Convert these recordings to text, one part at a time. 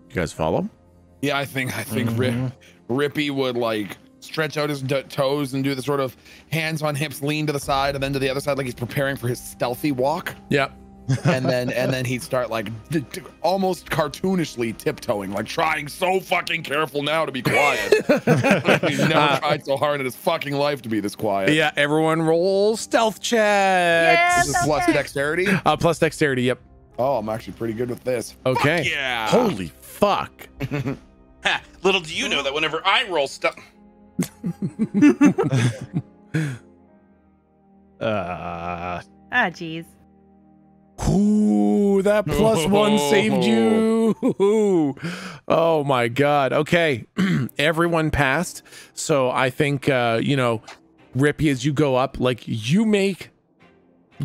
You guys follow? Yeah, I think Rippy would like stretch out his toes and do the sort of hands on hips, lean to the side and then to the other side, like he's preparing for his stealthy walk. Yeah. and then he'd start like almost cartoonishly tiptoeing, like trying so fucking careful now to be quiet. He's never tried so hard in his fucking life to be this quiet. Yeah, everyone roll stealth checks. Yeah, This is plus dexterity. Plus dexterity. Yep. Oh, I'm actually pretty good with this. Okay. Fuck yeah. Holy fuck. Ha, little do you know that whenever I roll stuff. Jeez. Ooh, that +1 saved you. Oh my god. Okay. Everyone passed. So I think Rippy, as you go up, like you make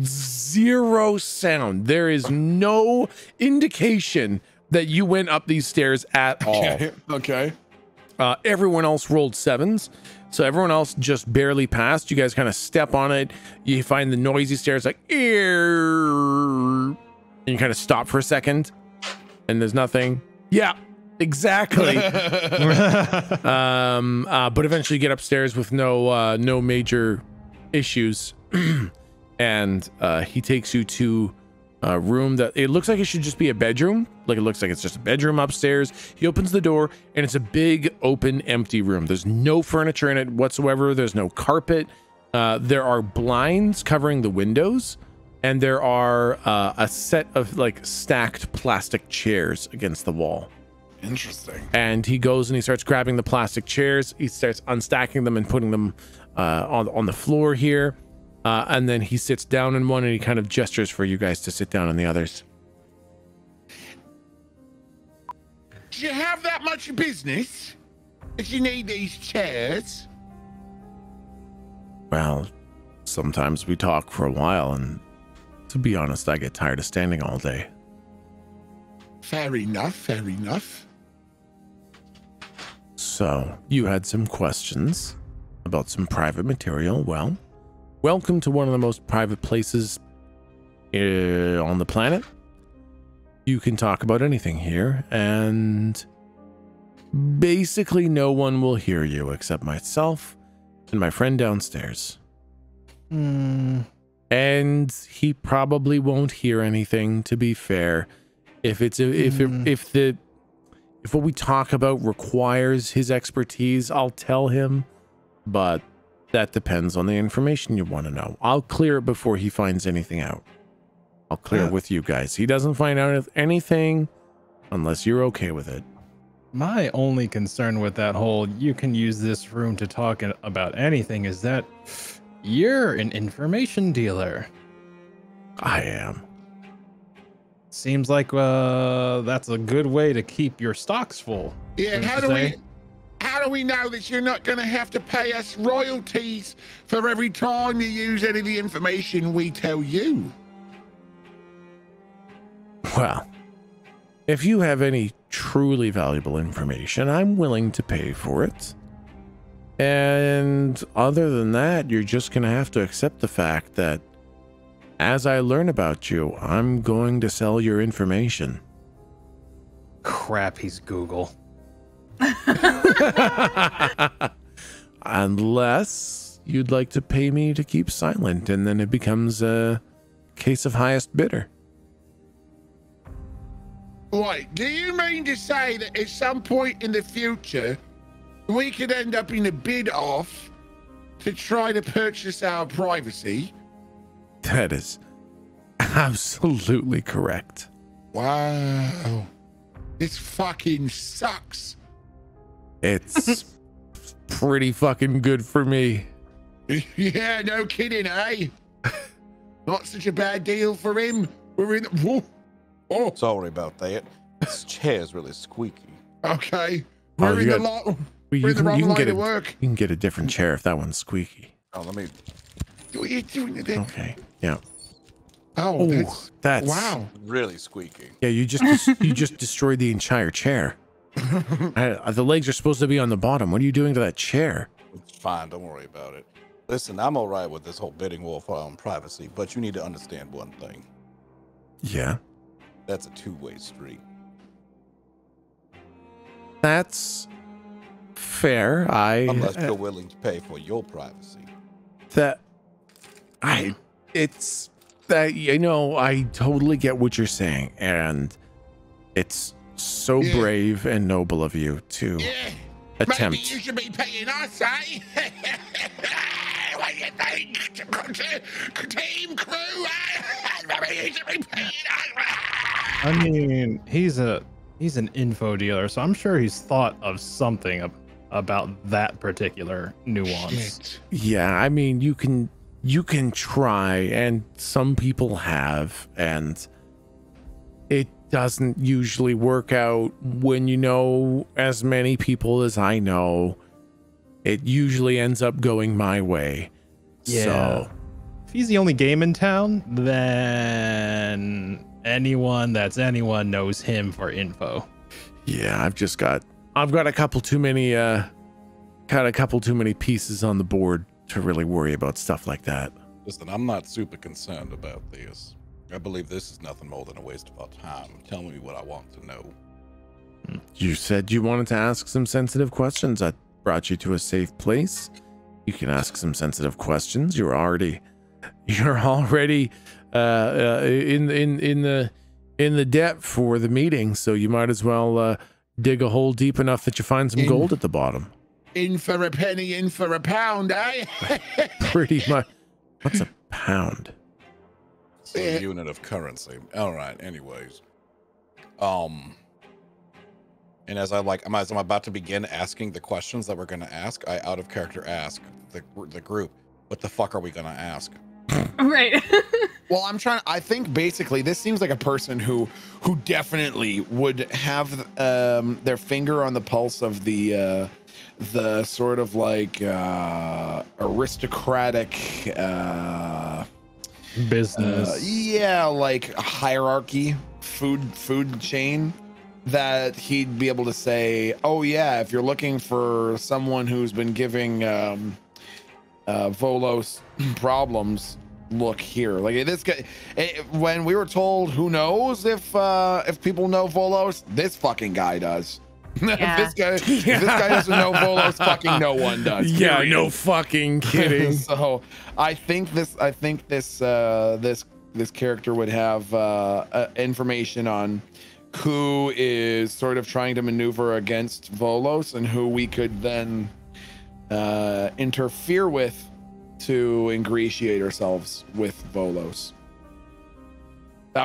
zero sound. There is no indication that you went up these stairs at all. Okay. Everyone else rolled 7s. So everyone else just barely passed. You guys kind of step on it. You find the noisy stairs like, and you kind of stop for a second and there's nothing. Yeah, exactly. But eventually you get upstairs with no major issues. And he takes you to a room that it looks like it should just be a bedroom. Like it looks like it's just a bedroom upstairs. He opens the door and it's a big open empty room. There's no furniture in it whatsoever. There's no carpet. There are blinds covering the windows, and there are a set of like stacked plastic chairs against the wall. Interesting. And he goes and he starts grabbing the plastic chairs. He starts unstacking them and putting them on the floor here. And then he sits down in one and he kind of gestures for you guys to sit down on the others. Do you have that much business that you need these chairs? Well, sometimes we talk for a while, and to be honest, I get tired of standing all day. Fair enough, fair enough. So, you had some questions about some private material. Well, welcome to one of the most private places on the planet. You can talk about anything here, and basically no one will hear you except myself and my friend downstairs. And he probably won't hear anything, to be fair. If what we talk about requires his expertise, I'll tell him, but that depends on the information you want to know. I'll clear it before he finds anything out. I'll clear it with you guys. He doesn't find out anything unless you're okay with it. My only concern with that whole you can use this room to talk about anything is that you're an information dealer. I am. Seems like that's a good way to keep your stocks full. Yeah, how do we know that you're not going to have to pay us royalties for every time you use any of the information we tell you? Well, if you have any truly valuable information, I'm willing to pay for it. And other than that, you're just going to have to accept the fact that as I learn about you, I'm going to sell your information. Crap, he's Google. Unless you'd like to pay me to keep silent, and then it becomes a case of highest bidder. Wait, do you mean to say that at some point in the future, we could end up in a bid-off to try to purchase our privacy? That is absolutely correct. Wow. This fucking sucks. It's pretty fucking good for me. Yeah, no kidding, eh? Not such a bad deal for him. We're in... Whoa. Oh, sorry about that. This chair's really squeaky. Okay. We're in the wrong line of work. You can get a different chair if that one's squeaky. Oh, let me... What are you doing with it? Okay, yeah. Oh, that's wow. Really squeaky. Yeah, you just destroyed the entire chair. The legs are supposed to be on the bottom. What are you doing to that chair? It's fine. Don't worry about it. Listen, I'm all right with this whole bidding war for privacy, but you need to understand one thing. Yeah? That's a two-way street. That's fair. Unless you're willing to pay for your privacy. It's that, you know, I totally get what you're saying, and it's so brave and noble of you to attempt. Maybe you should be paying us, eh? What do you think? Team crew, maybe you should be paying us. I mean, he's an info dealer, so I'm sure he's thought of something about that particular nuance. Yeah, I mean, you can try, and some people have, and it doesn't usually work out when you know as many people as I know. It usually ends up going my way. Yeah. So If he's the only game in town, then anyone knows him for info. yeah, I've got a couple too many pieces on the board to really worry about stuff like that. Listen, I'm not super concerned about this. I believe this is nothing more than a waste of our time. Tell me what I want to know. You said you wanted to ask some sensitive questions. I brought you to a safe place. You can ask some sensitive questions. You're already in the depth for the meeting, so you might as well dig a hole deep enough that you find some gold at the bottom. In for a penny, in for a pound, eh? Pretty much. What's a pound? It's a unit of currency. All right. Anyways, and as I'm about to begin asking the questions that we're going to ask, I out of character ask the group, what the fuck are we going to ask? Right. Well, I think basically this seems like a person who definitely would have their finger on the pulse of the sort of like aristocratic Business. yeah, like hierarchy, food chain, that he'd be able to say, oh yeah, if you're looking for someone who's been giving Volos problems, look here. Like this guy, when we were told, who knows if people know Volos, this fucking guy does. Yeah. If this guy doesn't know Volos, fucking no one does. Yeah, period. no fucking kidding. So I think this character would have information on who is sort of trying to maneuver against Volos and who we could then interfere with to ingratiate ourselves with Volos.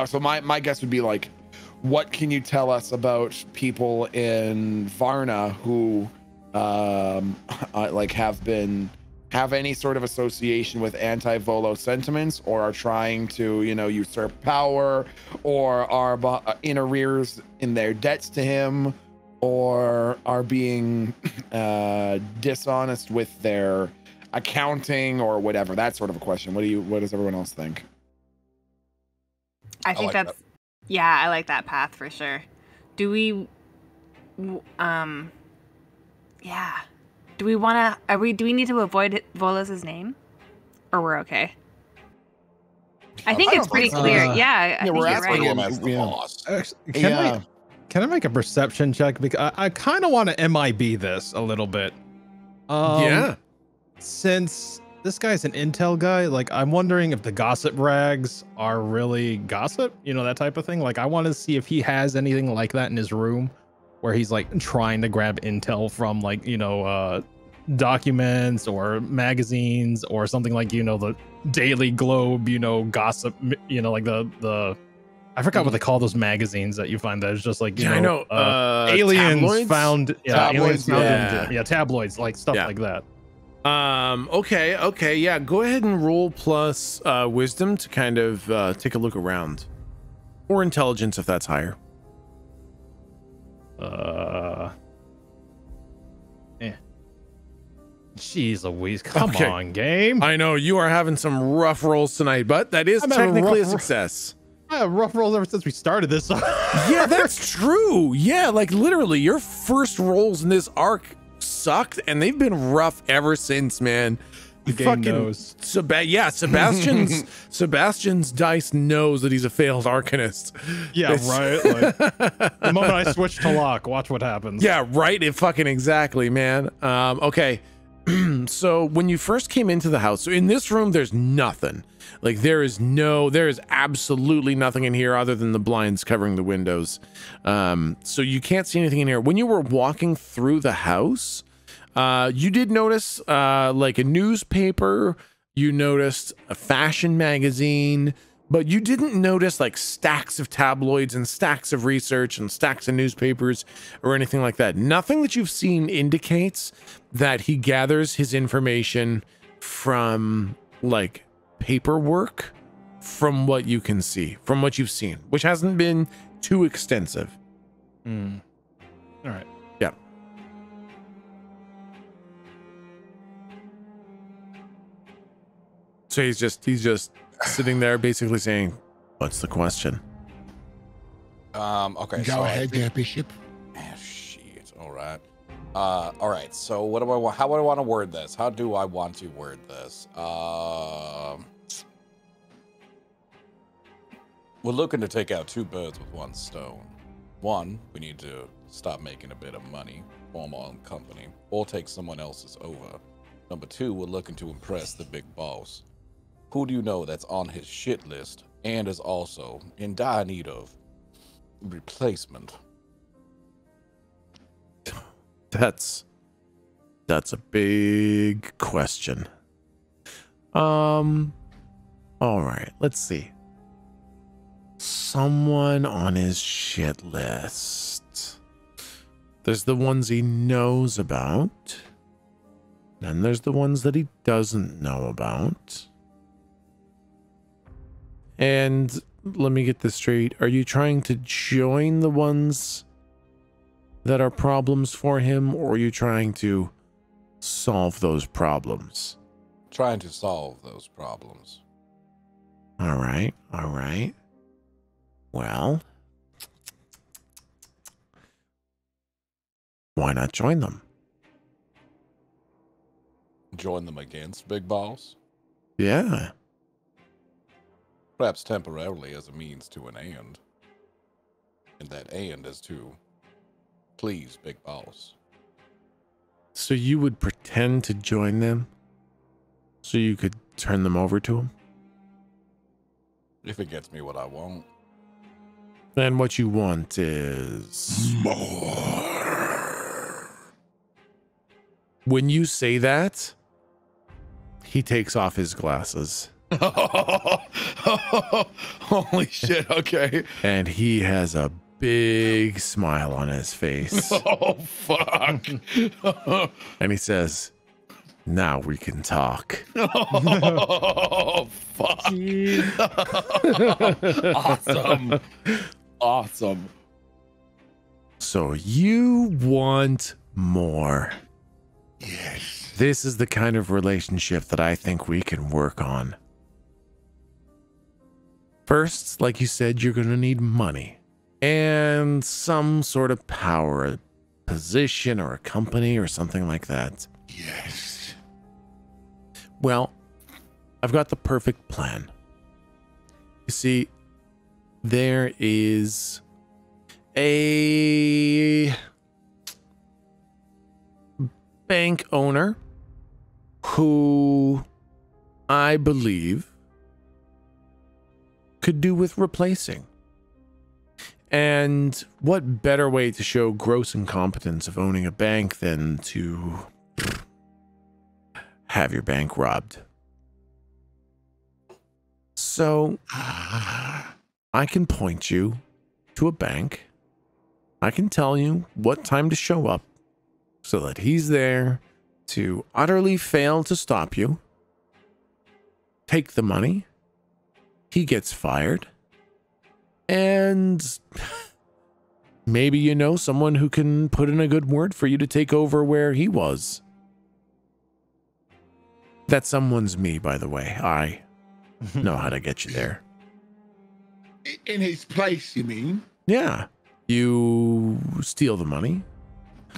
So my guess would be like, what can you tell us about people in Varna who like have any sort of association with anti-Volo sentiments, or are trying to, usurp power, or are in arrears in their debts to him, or are being dishonest with their accounting or whatever? That sort of a question. What does everyone else think? I think that's yeah, I like that path for sure. Do we do we want to do we need to avoid Volos' name, or we're okay? I think it's pretty clear. I think we're you're asking right. him as the boss. Can I make a perception check? Because I kind of want to MIB this a little bit. Yeah. Since this guy's an intel guy, like I'm wondering if the gossip rags are really gossip, that type of thing. Like I want to see if he has anything like that in his room, where he's like trying to grab intel from like, documents or magazines or something like, the Daily Globe, gossip, like the I forgot what they call those magazines that you find that is just like, I know. aliens Tabloids? found, aliens found yeah. tabloids, like stuff like that. Okay, yeah, go ahead and roll plus wisdom to kind of take a look around, or intelligence if that's higher. Jeez Louise, come on, game. I know you are having some rough rolls tonight, but that is technically a success. I have rough rolls ever since we started this. Yeah, that's true. Yeah, like literally your first rolls in this arc sucked, and they've been rough ever since, man. The game knows. Sebastian's dice knows that he's a failed Arcanist. Yeah, right. Like, the moment I switch to lock, watch what happens. Yeah, right. It fucking exactly, man. Okay. So when you first came into the house, so in this room, there's nothing. Like there is absolutely nothing in here other than the blinds covering the windows. So you can't see anything in here. When you were walking through the house, you did notice like a newspaper, you noticed a fashion magazine, but you didn't notice like stacks of tabloids and stacks of research and stacks of newspapers or anything like that. Nothing that you've seen indicates that he gathers his information from like paperwork, from what you can see, from what you've seen, which hasn't been too extensive. All right. Yeah. So he's just sitting there basically saying, what's the question? Okay. Go ahead, Bishop. Shit. All right. All right. So what do I want? How do I want to word this? How do I want to word this? We're looking to take out two birds with one stone. One, we need to stop making a bit of money, form our own company, or take someone else's over. Number two, we're looking to impress the big boss. Who do you know that's on his shit list and is also in dire need of replacement? That's a big question. All right, let's see. Someone on his shit list. There's the ones he knows about. Then there's the ones that he doesn't know about. And let me get this straight. Are you trying to join the ones that are problems for him, or are you trying to solve those problems? Trying to solve those problems. All right. All right. Well, why not join them? Join them against Big Boss? Yeah. Perhaps temporarily as a means to an end. And that end is to please Big Boss. So you would pretend to join them so you could turn them over to him? If it gets me what I want. Then what you want is more. When you say that, he takes off his glasses. Holy shit, okay. And he has a big smile on his face. Oh, fuck. And he says, now we can talk. Oh, fuck. Awesome. Awesome. So you want more. Yes. This is the kind of relationship that I think we can work on. First, like you said, you're going to need money and some sort of power, a position or a company or something like that. Yes. Well, I've got the perfect plan. You see, there is a bank owner who I believe could do with replacing. And what better way to show gross incompetence of owning a bank than to have your bank robbed? So I can point you to a bank. I can tell you what time to show up so that he's there to utterly fail to stop you, take the money, he gets fired, and maybe you know someone who can put in a good word for you to take over where he was. That someone's me, by the way. I know how to get you there. In his place, you mean? Yeah. You steal the money.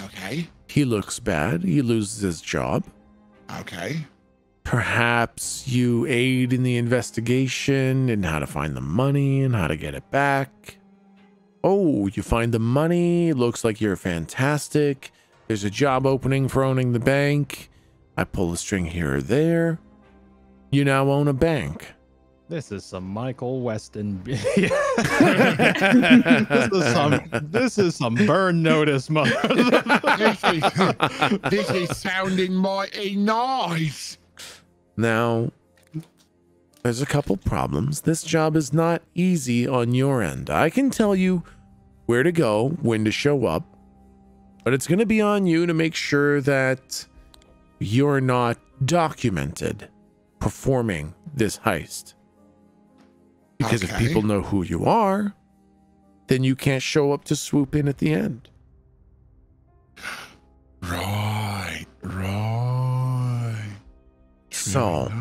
Okay. He looks bad. He loses his job. Okay. Perhaps you aid in the investigation and how to find the money and how to get it back. Oh, you find the money. Looks like you're fantastic. There's a job opening for owning the bank. I pull a string here or there. You now own a bank. This is some Michael Weston. This is some burn notice, mother. This is sounding mighty nice. Now, there's a couple problems. This job is not easy on your end. I can tell you where to go, when to show up, but it's going to be on you to make sure that you're not documented performing this heist. Because if people know who you are, then you can't show up to swoop in at the end. Right. So,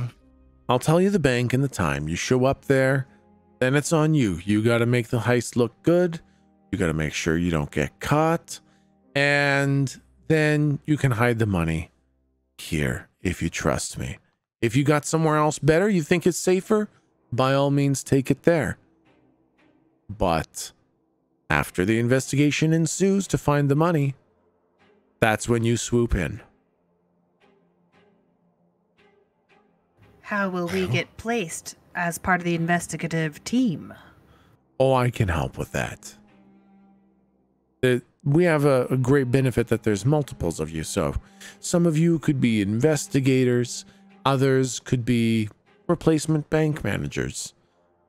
I'll tell you the bank and the time. You show up there, then it's on you. You got to make the heist look good. You got to make sure you don't get caught. And then you can hide the money here if you trust me. If you got somewhere else better, you think it's safer, by all means take it there. But after the investigation ensues to find the money, that's when you swoop in. How will we get placed as part of the investigative team? Oh, I can help with that. We have a great benefit that there's multiples of you. So some of you could be investigators. Others could be replacement bank managers.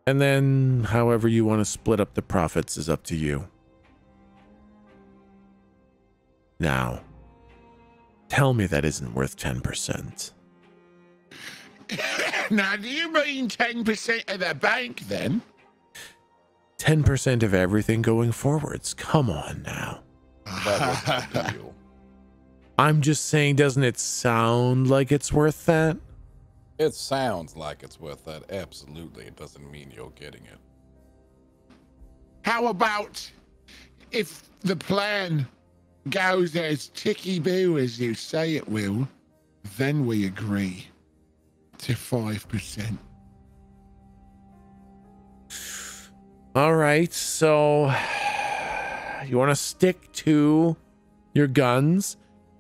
And then however you want to split up the profits is up to you. Now, tell me that isn't worth 10%. Now, do you mean 10% of the bank then? 10% of everything going forwards. Come on now. That was the deal. I'm just saying, doesn't it sound like it's worth that? It sounds like it's worth that. Absolutely. It doesn't mean you're getting it. How about if the plan goes as ticky-boo as you say it will, then we agree to 5%. All right, so you want to stick to your guns,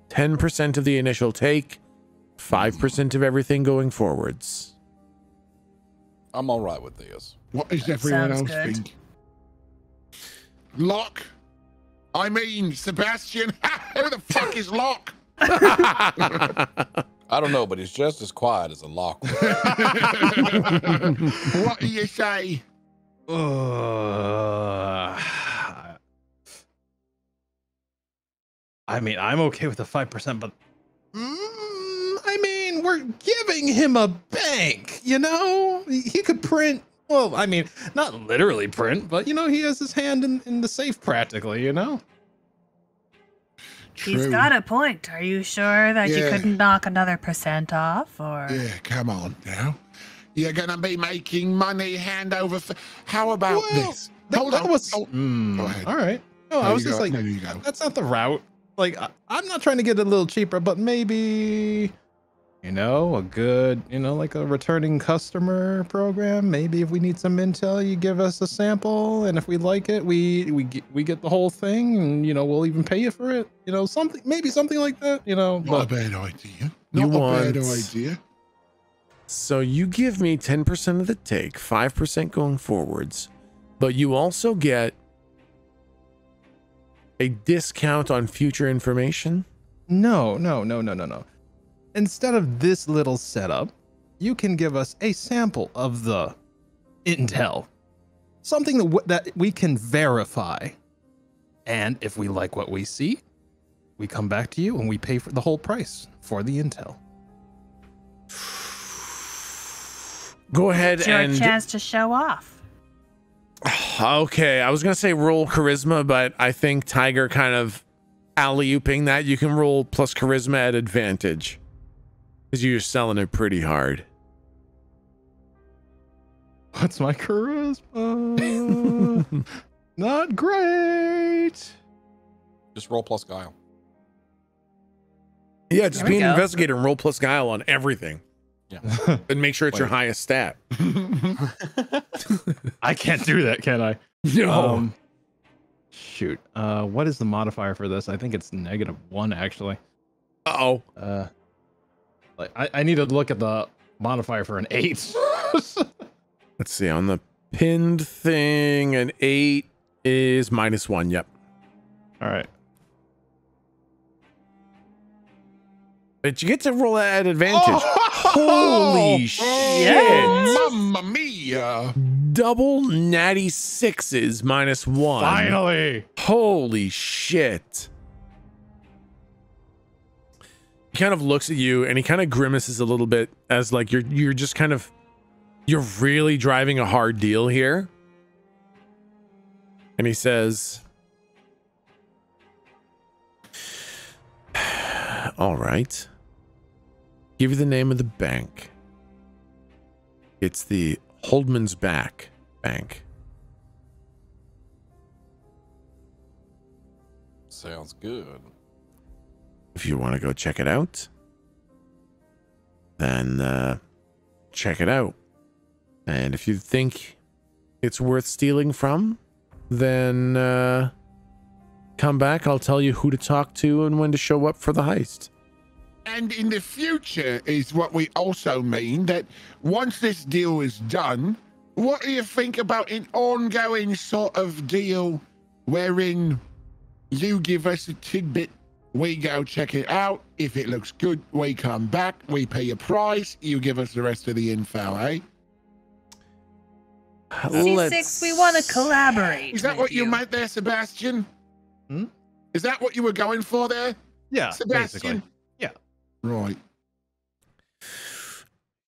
10% of the initial take, 5% of everything going forwards. I'm all right with this. What does everyone else good. think? Locke? I mean, Sebastian? Who the fuck is Locke? I don't know, but he's just as quiet as a lock. What do you say? I mean, I'm okay with the 5%, but I mean, we're giving him a bank, you know? He could print, well, I mean, not literally print, but, you know, he has his hand in the safe practically, you know? He's True. got a point. Are you sure that you couldn't knock another % off? Or Yeah, come on now. You're going to be making money hand over... How about this? Hold on. Go ahead. All right. No, There I was you just go. like, There you go. that's not the route. Like, I'm not trying to get it a little cheaper, but maybe, you know, a good, you know, like a returning customer program. Maybe if we need some intel, you give us a sample, and if we like it, we get the whole thing, and you know, we'll even pay you for it. You know, maybe something like that. You know, Not a bad idea. Not a bad idea. So you give me 10% of the take, 5% going forwards, but you also get a discount on future information? No. Instead of this little setup, you can give us a sample of the intel, something that we can verify. And if we like what we see, we come back to you and we pay for the whole price for the intel. Go ahead it's your and... chance to show off. Okay, I was going to say roll charisma, but I think Tiger kind of alley-ooping that. You can roll plus charisma at advantage because you're selling it pretty hard. What's my charisma? Not great. Just roll plus guile. Yeah, just There we be an go. investigator and roll plus guile on everything. Yeah. And make sure it's your Wait. highest stat. I can't do that, can I? No. Shoot. What is the modifier for this? I think it's -1 actually. Uh-oh. Like I need to look at the modifier for an 8. Let's see. On the pinned thing, an 8 is -1. Yep. All right. But you get to roll at advantage. Holy shit. Mamma mia! Double natty 6s -1. Finally. Holy shit. He kind of looks at you and he kind of grimaces a little bit as like you're just kind of, you're really driving a hard deal here. And he says, all right. Give you the name of the bank. It's the Holdman's Back Bank. Sounds good. If you want to go check it out, then check it out. And if you think it's worth stealing from, then come back. I'll tell you who to talk to and when to show up for the heist. And in the future is what we also mean that once this deal is done, what do you think about an ongoing sort of deal wherein you give us a tidbit, we go check it out. If it looks good, we come back, we pay a price, you give us the rest of the info, eh? C6, we want to collaborate. Is that with what you meant there, Sebastian? Hmm? Is that what you were going for there, Yeah, Sebastian? basically. Yeah. Right.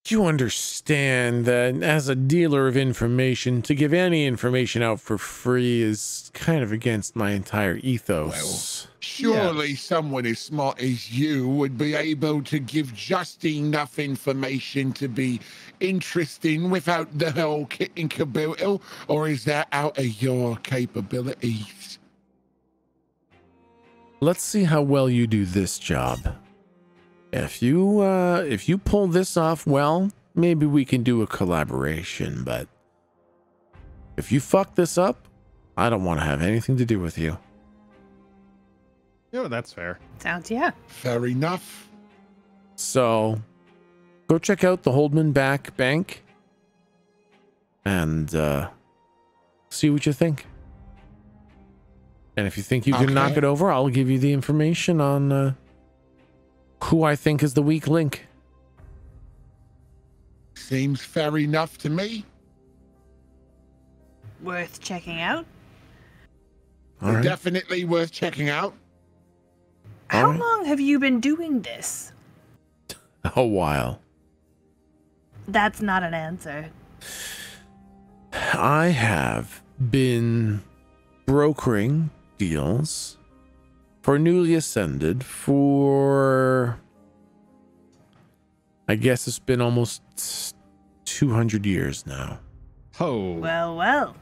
You understand that as a dealer of information, to give any information out for free is kind of against my entire ethos. Surely someone as smart as you would be able to give just enough information to be interesting without the whole kit and caboodle, or is that out of your capabilities? Let's see how well you do this job. If you pull this off well, maybe we can do a collaboration, but if you fuck this up, I don't want to have anything to do with you. Yeah, that's fair. Sounds, yeah. Fair enough. So go check out the Holdman Back Bank and see what you think. And if you think you can Okay. knock it over, I'll give you the information on who I think is the weak link. Seems fair enough to me. Worth checking out. All right. Definitely worth checking out. How right. long have you been doing this? A while. That's not an answer. I have been brokering deals for newly ascended for, I guess it's been almost 200 years now. Oh. Well, well.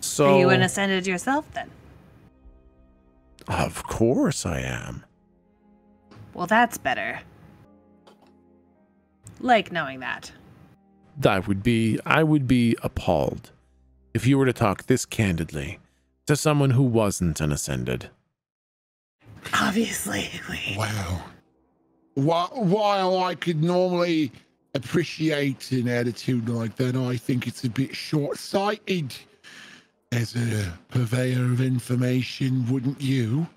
So Are you an ascended yourself then? of course I am. Well, that's better. Like knowing that. I would be appalled if you were to talk this candidly to someone who wasn't an ascended. Obviously. Wow. While I could normally appreciate an attitude like that, I think it's a bit short-sighted. As a purveyor of information, wouldn't you?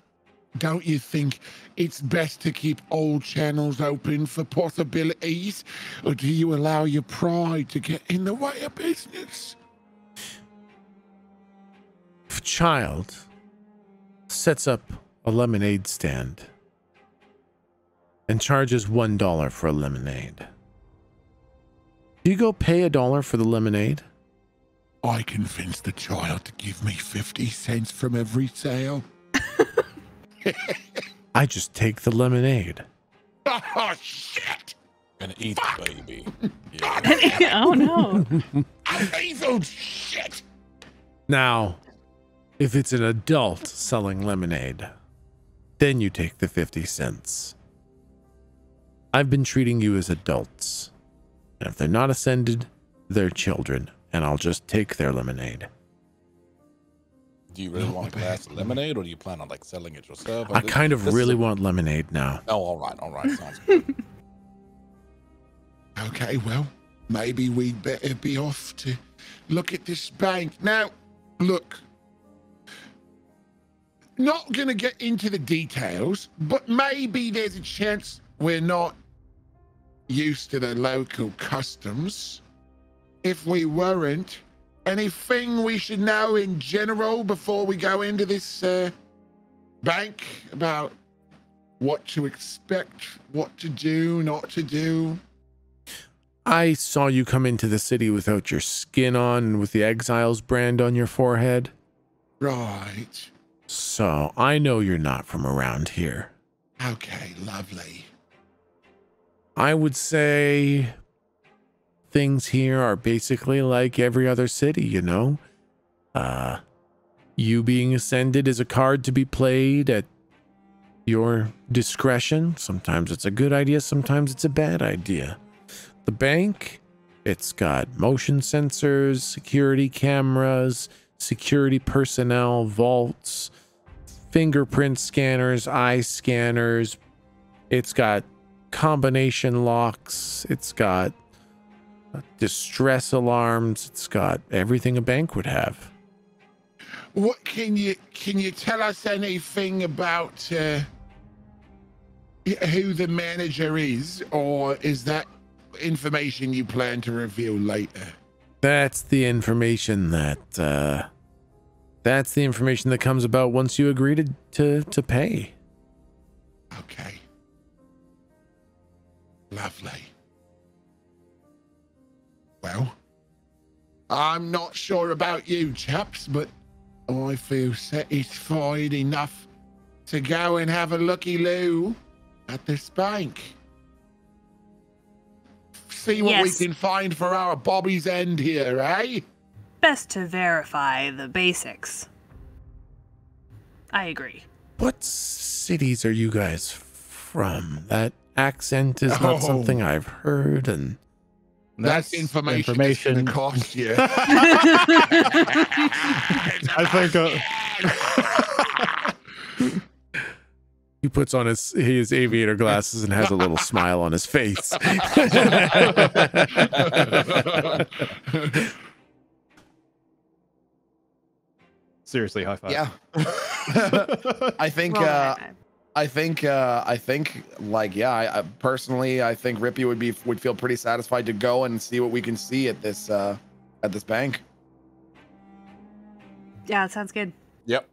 Don't you think it's best to keep all channels open for possibilities? Or do you allow your pride to get in the way of business? If a child sets up a lemonade stand and charges $1 for a lemonade, do you go pay $1 for the lemonade? I convinced the child to give me 50 cents from every sale. I just take the lemonade. Oh, shit! And eat the baby. Yeah. Oh no. Evil shit! Now, if it's an adult selling lemonade, then you take the 50 cents. I've been treating you as adults. And if they're not ascended, they're children. And I'll just take their lemonade. Do you really want a glass of lemonade, or do you plan on like selling it yourself? I kind of really want lemonade now. Oh, all right, sounds good. Okay, well, maybe we'd better be off to look at this bank. Now, look, not going to get into the details, but maybe there's a chance we're not used to the local customs. If we weren't, anything we should know in general before we go into this bank about what to expect, what to do, not to do? I saw you come into the city without your skin on and with the Exiles brand on your forehead. Right. So I know you're not from around here. Okay, lovely. I would say things here are basically like every other city, you know? You being ascended is a card to be played at your discretion. Sometimes it's a good idea, sometimes it's a bad idea. The bank, it's got motion sensors, security cameras, security personnel, vaults, fingerprint scanners, eye scanners. It's got combination locks. It's got distress alarms. It's got everything a bank would have. What can you tell us anything about who the manager is, or is that information you plan to reveal later? That's the information that comes about once you agree to pay. Okay. Lovely. Well, I'm not sure about you chaps, but I feel satisfied enough to go and have a looky-loo at this bank. See what we can find for our Bobby's end here, eh? Best to verify the basics. I agree. What cities are you guys from? That accent is not something I've heard, and that's information. That's gonna cost you. I think he puts on his aviator glasses and has a little smile on his face. Seriously, high five. Yeah. I think personally, I think Rippy would feel pretty satisfied to go and see what we can see at this bank. Yeah, it sounds good. Yep.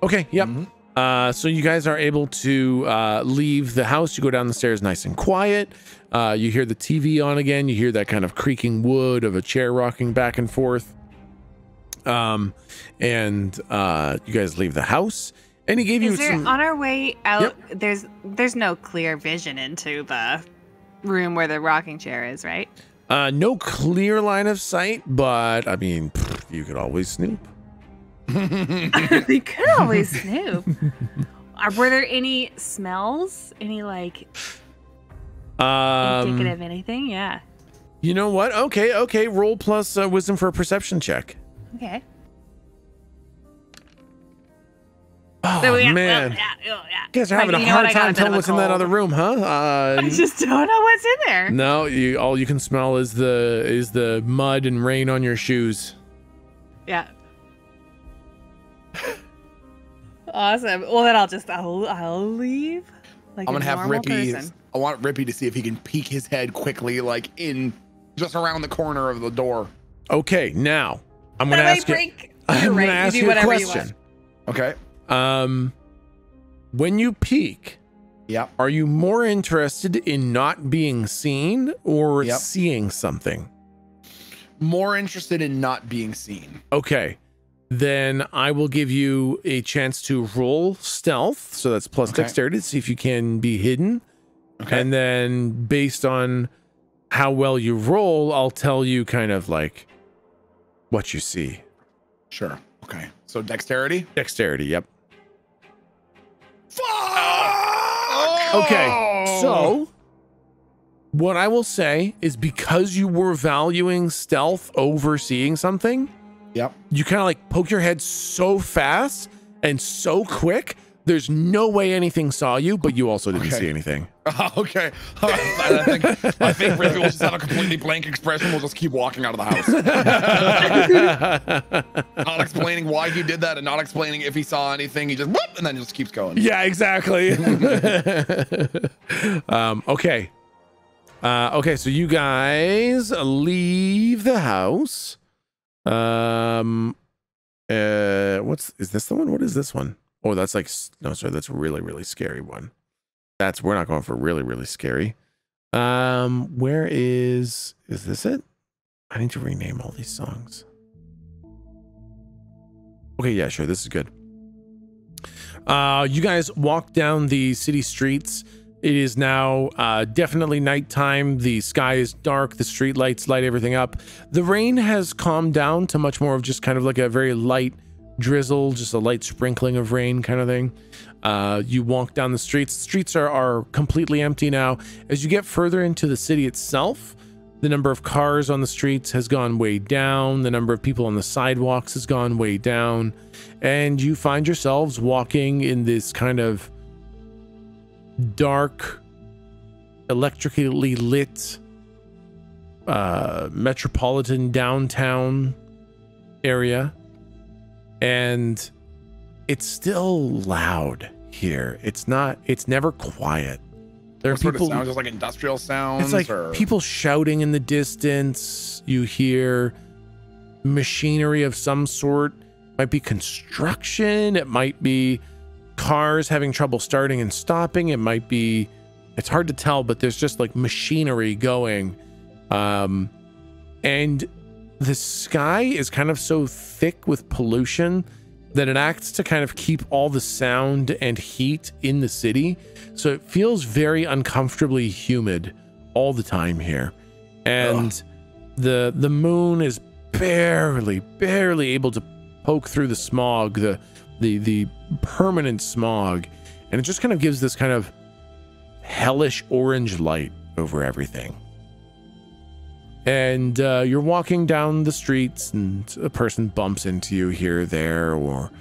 Okay. Yep. Mm-hmm. So you guys are able to leave the house. You go down the stairs nice and quiet. You hear the TV on again. You hear that kind of creaking wood of a chair rocking back and forth. And you guys leave the house. And he gave you some... on our way out, yep. There's no clear vision into the room where the rocking chair is, right? No clear line of sight, but I mean, you could always snoop. You could always snoop. Were there any smells? Any like indicative anything? Yeah. You know what? Okay. Roll plus wisdom for a perception check. Okay. Oh, man. You guys are having a hard time telling what's in that other room, huh? I just don't know what's in there. No, all you can smell is the mud and rain on your shoes. Yeah. Awesome. Well, then I'll leave. Like I'm gonna have Rippy. Person. I want Rippy to see if he can peek his head quickly, like in just around the corner of the door. Okay, now I'm gonna ask you. I'm gonna ask you a question. Okay. When you peek, are you more interested in not being seen or seeing something? More interested in not being seen. Okay. Then I will give you a chance to roll stealth. So that's plus dexterity to see if you can be hidden. Okay. And then based on how well you roll, I'll tell you kind of like what you see. Sure. Okay. So dexterity? Dexterity, yep. Fuck! Okay. So What I will say is because you were valuing stealth over seeing something, Yep. you kind of like poke your head so fast and so quick. There's no way anything saw you, but you also didn't see anything. Okay. I think Rippy will just have a completely blank expression. We'll just keep walking out of the house. Not explaining why he did that and not explaining if he saw anything. He just whoop, and then just keeps going. Yeah, exactly. Okay. Okay, so you guys leave the house. Is this the one? What is this one? Oh, that's like, no, sorry, that's a really, really scary one. We're not going for really, really scary. Where is this it? I need to rename all these songs. Okay, yeah, sure, this is good. You guys walk down the city streets. It is now definitely nighttime. The sky is dark. The street lights light everything up. The rain has calmed down to much more of just kind of like a very light drizzle, just a light sprinkling of rain kind of thing. You walk down the streets. The streets are completely empty now. As you get further into the city itself, the number of cars on the streets has gone way down. The number of people on the sidewalks has gone way down. And you find yourselves walking in this kind of dark, electrically lit metropolitan downtown area, and it's still loud here. It's never quiet. There are people, sounds just like industrial sounds. it's like people shouting in the distance. You hear machinery of some sort. Might be construction, it might be cars having trouble starting and stopping, it might be, it's hard to tell, but there's just like machinery going. And the sky is kind of so thick with pollution that it acts to kind of keep all the sound and heat in the city, so it feels very uncomfortably humid all the time here. And the moon is barely able to poke through the smog, the permanent smog, and it just kind of gives this kind of hellish orange light over everything. And you're walking down the streets and a person bumps into you here or there, or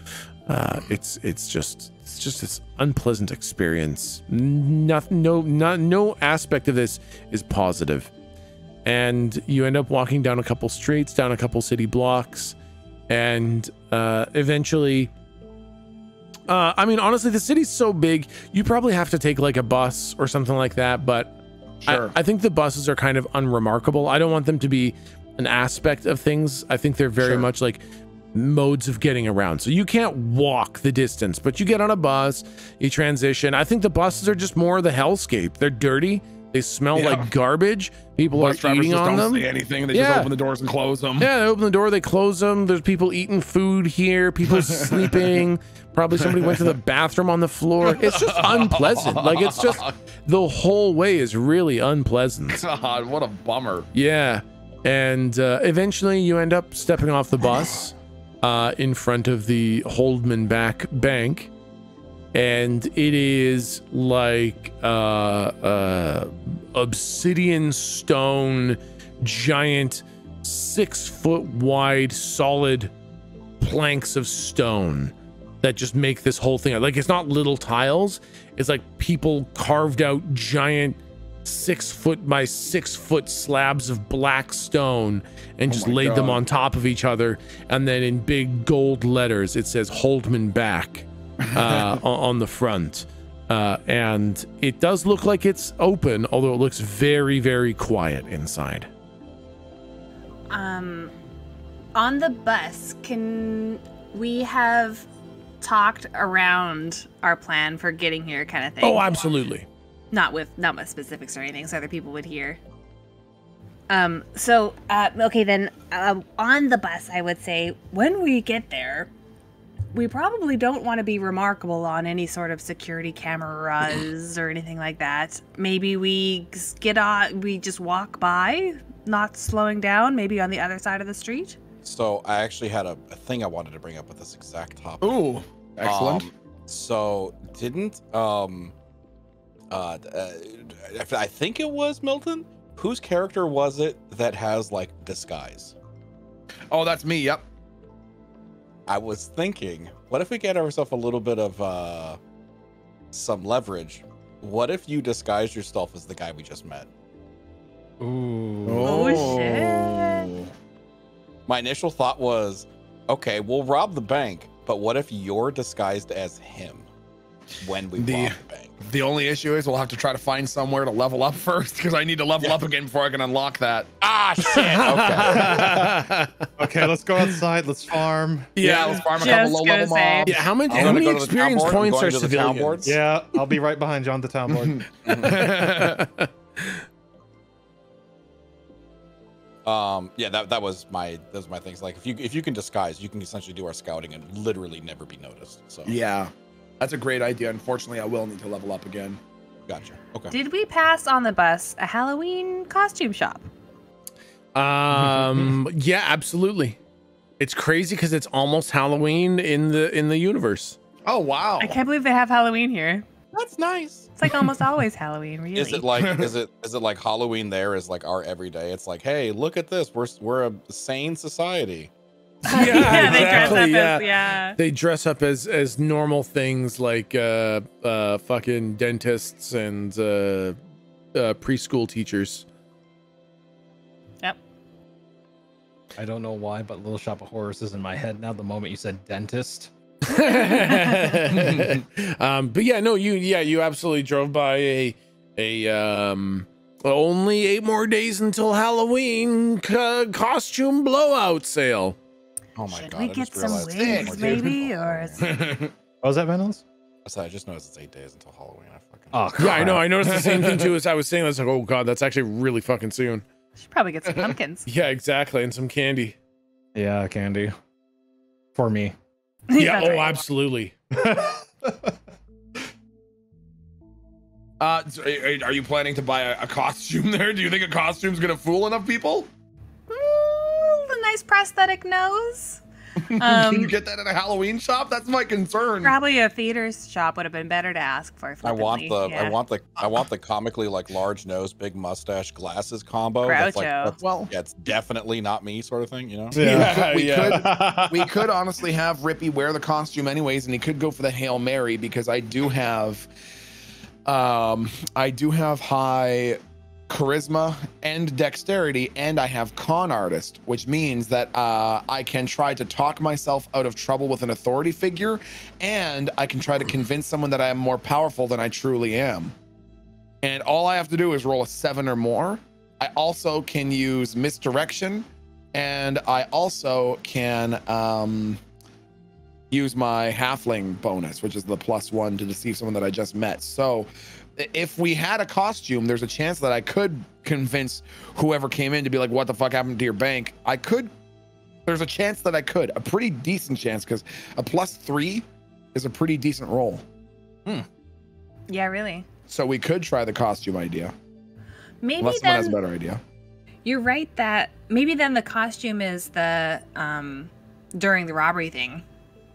it's just this unpleasant experience. No aspect of this is positive. And you end up walking down a couple streets, down a couple city blocks, and eventually, I mean, honestly, the city's so big, you probably have to take like a bus or something like that, but sure. I think the buses are kind of unremarkable. I don't want them to be an aspect of things. I think they're very much like modes of getting around. So you can't walk the distance, but you get on a bus, you transition. I think the buses are just more the hellscape. They're dirty. They smell like garbage. People are eating on them. Don't say anything. They just open the doors and close them. Yeah, they open the door, they close them. There's people eating food here, people sleeping. Probably somebody went to the bathroom on the floor. It's just unpleasant. Like, it's just, the whole way is really unpleasant. God, what a bummer. Yeah. And eventually you end up stepping off the bus in front of the Holdman Back Bank. And it is like obsidian stone, giant 6 foot wide solid planks of stone that just make this whole thing. Like, it's not little tiles, it's like people carved out giant 6 foot by 6 foot slabs of black stone and just laid them on top of each other, and then in big gold letters it says Holdman Back on the front. And it does look like it's open, although it looks very, very quiet inside. On the bus, can we have talked around our plan for getting here, kind of thing? Oh, absolutely. Not with specifics or anything, so other people would hear. Okay, then on the bus, I would say when we get there, we probably don't want to be remarkable on any sort of security cameras or anything like that. Maybe we just walk by, not slowing down, maybe on the other side of the street. So I actually had a thing I wanted to bring up with this exact topic. Ooh, excellent. So didn't I think it was Milton. Whose character was it that has like disguise? Oh, that's me. Yep. I was thinking, what if we get ourselves a little bit of some leverage? What if you disguised yourself as the guy we just met? Ooh. Oh, shit. My initial thought was, okay, we'll rob the bank, but what if you're disguised as him when we rob the bank? The only issue is we'll have to try to find somewhere to level up first, because I need to level up again before I can unlock that. Ah, shit. Okay. Okay, let's go outside. Let's farm. Yeah, let's farm a couple Just low-level gonna say. mobs. Yeah, how many go to the town experience board. I'm points going are to the town board. civilians? Yeah, I'll be right behind you on the town board. Yeah, that was my things. Like if you can disguise, you can essentially do our scouting and literally never be noticed. So Yeah, that's a great idea. Unfortunately, I will need to level up again. gotcha. Okay. Did we pass on the bus a Halloween costume shop? Yeah, absolutely. It's crazy because it's almost Halloween in the universe. Oh, wow. I can't believe they have Halloween here. That's nice. It's like almost always Halloween, really. Is it like is it like Halloween there is like our everyday? It's like, hey, look at this. We're a sane society. Yeah, they dress up exactly, as, yeah. They dress up as normal things like fucking dentists and preschool teachers. Yep. I don't know why, but Little Shop of Horrors is in my head now the moment you said dentist. But yeah, no, you absolutely drove by a only 8 more days until Halloween costume blowout sale. Oh my Should god! we I get just some realized wigs, maybe? Or is... What was that, Venalis? I just noticed it's 8 days until Halloween. I fucking Oh, Yeah, I know. crap. I noticed the same thing too. As I was saying, I was like, oh god, that's actually really fucking soon. should probably get some pumpkins. Yeah, exactly, and some candy. Yeah, candy. For me. Yeah, That's oh, right. absolutely. So are you planning to buy a costume there? Do you think a costume's gonna fool enough people? The nice prosthetic nose. Can you get that at a Halloween shop? That's my concern. Probably a theater's shop would have been better to ask for. I want flippantly. I want the comically like large nose, big mustache, glasses combo. That's like, Groucho. Well, yeah, it's definitely not me, sort of thing. You know. we could honestly have Rippy wear the costume anyways, and he could go for the Hail Mary because I do have high charisma and dexterity, and I have con artist, which means that I can try to talk myself out of trouble with an authority figure, and I can try to convince someone that I am more powerful than I truly am. And all I have to do is roll a 7 or more. I also can use misdirection, and I also can use my halfling bonus, which is the +1 to deceive someone that I just met. So if we had a costume, there's a chance that I could convince whoever came in to be like, what the fuck happened to your bank? There's a chance that I could, a pretty decent chance, because a +3 is a pretty decent roll. Yeah, really. So we could try the costume idea. Maybe Unless someone has a then better idea. you're right that maybe then the costume is the during the robbery thing.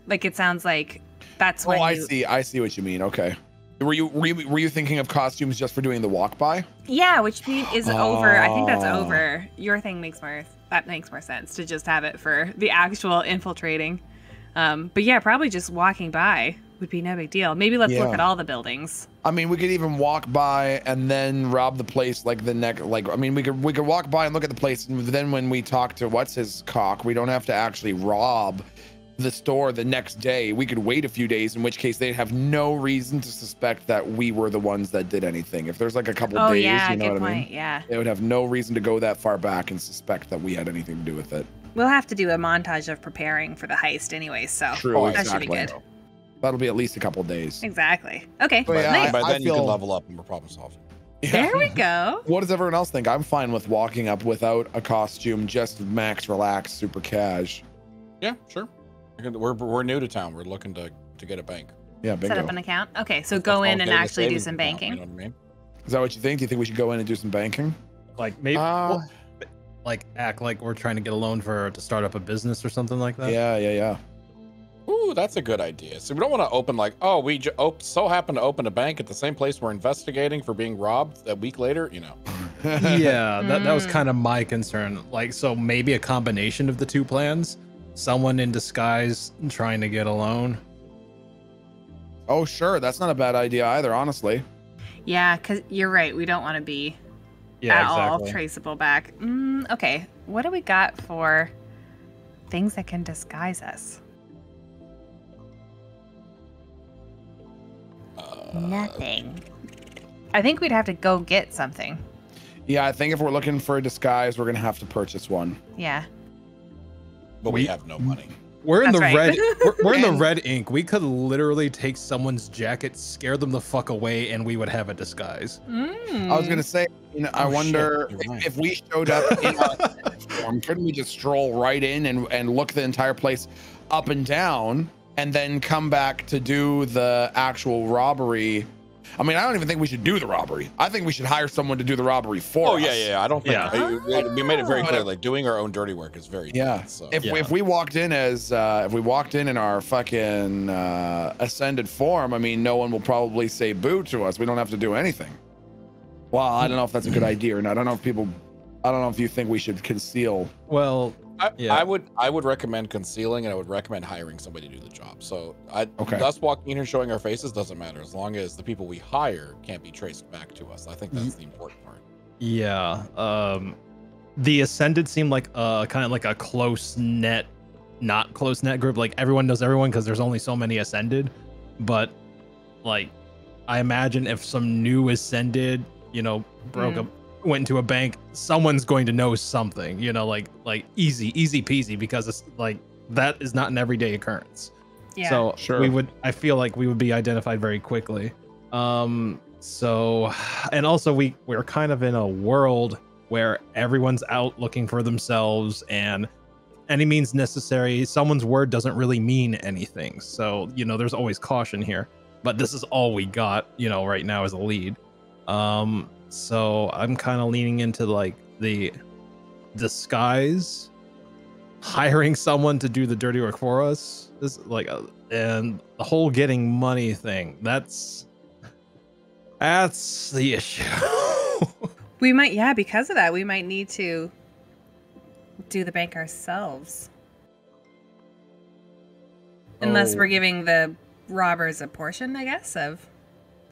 Like it sounds like that's when Oh, I see what you mean. Okay. Were you thinking of costumes just for doing the walk by? Yeah, which is over. I think that's over. Your thing makes more sense to just have it for the actual infiltrating. But yeah, probably just walking by would be no big deal. Maybe let's look Yeah. at all the buildings. I mean, we could even walk by and then rob the place like the next. Like, I mean, we could walk by and look at the place, and then when we talk to what's his cock, we don't have to actually rob the store the next day. We could wait a few days, in which case they'd have no reason to suspect that we were the ones that did anything. If there's like a couple Oh days, yeah, you know good what I point. mean? Yeah, They would have no reason to go that far back and suspect that we had anything to do with it. we'll have to do a montage of preparing for the heist anyway. So True, that should be exactly. good. That'll be at least a couple days. Exactly. Okay. But yeah, nice. By I then you can feel- level up and we're problem solving. There we go. What does everyone else think? I'm fine with walking up without a costume, just max relax, super cash. Yeah, sure. We're new to town. We're looking to get a bank. Yeah, bingo. Set up an account. Okay, so Let's go call in it and a actually do savings some account, banking. You know what I mean? Is that what you think? Do you think we should go in and do some banking? Like maybe Uh, like act like we're trying to get a loan to start up a business or something like that. Yeah. Ooh, that's a good idea. So we don't want to open like, oh, we so happen to open a bank at the same place we're investigating for being robbed a week later, you know. Yeah, that was kind of my concern. Like, so maybe a combination of the two plans. Someone in disguise trying to get a loan. Oh, sure. That's not a bad idea either, honestly. Yeah, because you're right. We don't want to be all traceable back. Okay, what do we got for things that can disguise us? Nothing. I think we'd have to go get something. Yeah, I think if we're looking for a disguise, we're going to have to purchase one. Yeah. But we have no money. We're in That's the right. red. We're in the red ink. We could literally take someone's jacket, scare them the fuck away, and we would have a disguise. I was gonna say, I wonder if we showed up in our form, couldn't we just stroll right in and look the entire place up and down, and then come back to do the actual robbery? I mean, I don't even think we should do the robbery. I think we should hire someone to do the robbery for us. Oh yeah. I don't think we made it very clear. But Like doing our own dirty work is very different, so. If we walked in as in our fucking ascended form, I mean, no one will probably say boo to us. We don't have to do anything. Well, I don't know if that's a good idea or not. I don't know if you think we should conceal. Well, I would recommend concealing, and I would recommend hiring somebody to do the job. So us walking in here showing our faces doesn't matter as long as the people we hire can't be traced back to us. I think that's the important part. Yeah. The Ascended seemed like kind of like a not close net group. Like everyone knows everyone because there's only so many Ascended. But like, I imagine if some new Ascended, went into a bank, someone's going to know something, like easy peasy, because it's like that is not an everyday occurrence. Yeah. So sure. I feel like we would be identified very quickly. So, and also we're kind of in a world where everyone's out looking for themselves, and any means necessary. Someone's word doesn't really mean anything. So, there's always caution here, but this is all we got, right now as a lead. So I'm kind of leaning into like the disguise, hiring someone to do the dirty work for us is like, and the whole getting money thing. That's the issue. We might, because of that, we might need to do the bank ourselves. Unless we're giving the robbers a portion, I guess, of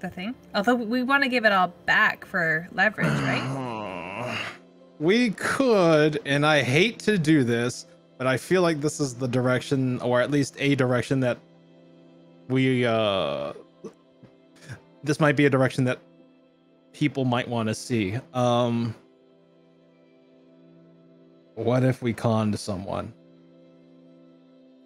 the thing. Although we want to give it all back for leverage, right? We could, and I hate to do this, but I feel like this is the direction, or at least a direction that this might be a direction that people might want to see. What if we conned someone?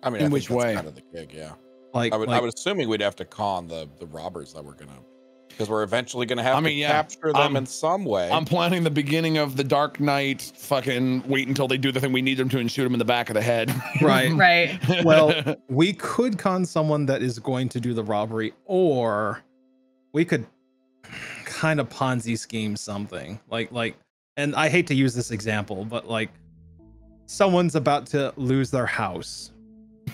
I mean, in which way? Kind of the gig, yeah. Like, I would assuming we'd have to con the robbers that we're gonna, because we're eventually gonna have to capture them in some way. I'm planning the beginning of the Dark Knight. Fucking wait until they do the thing we need them to, and shoot them in the back of the head. Right. Right. Well, we could con someone that is going to do the robbery, or we could kind of Ponzi scheme something. Like, and I hate to use this example, but like, someone's about to lose their house.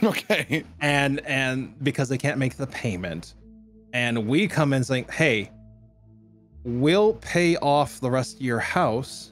Okay. And because they can't make the payment, and we come in saying, hey, we'll pay off the rest of your house,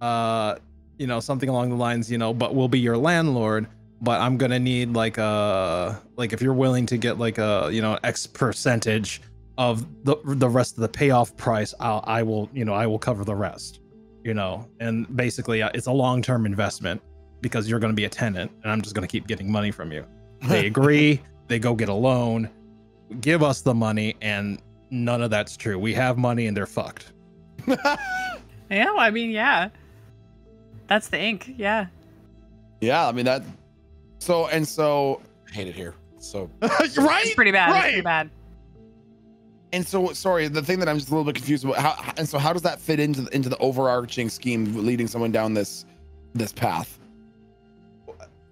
something along the lines, but we'll be your landlord, but I'm gonna need like if you're willing to get like X percentage of the rest of the payoff price, I will cover the rest, and basically it's a long-term investment, because you're going to be a tenant and I'm just going to keep getting money from you. They agree, they go get a loan, give us the money, and none of that's true. We have money and they're fucked. Yeah, I mean, yeah. That's the ink, yeah. Yeah, I mean that. So I hate it here. So right? It's pretty bad. Right. It's pretty bad. And so, sorry, the thing that I'm just a little bit confused about, how does that fit into the overarching scheme leading someone down this path?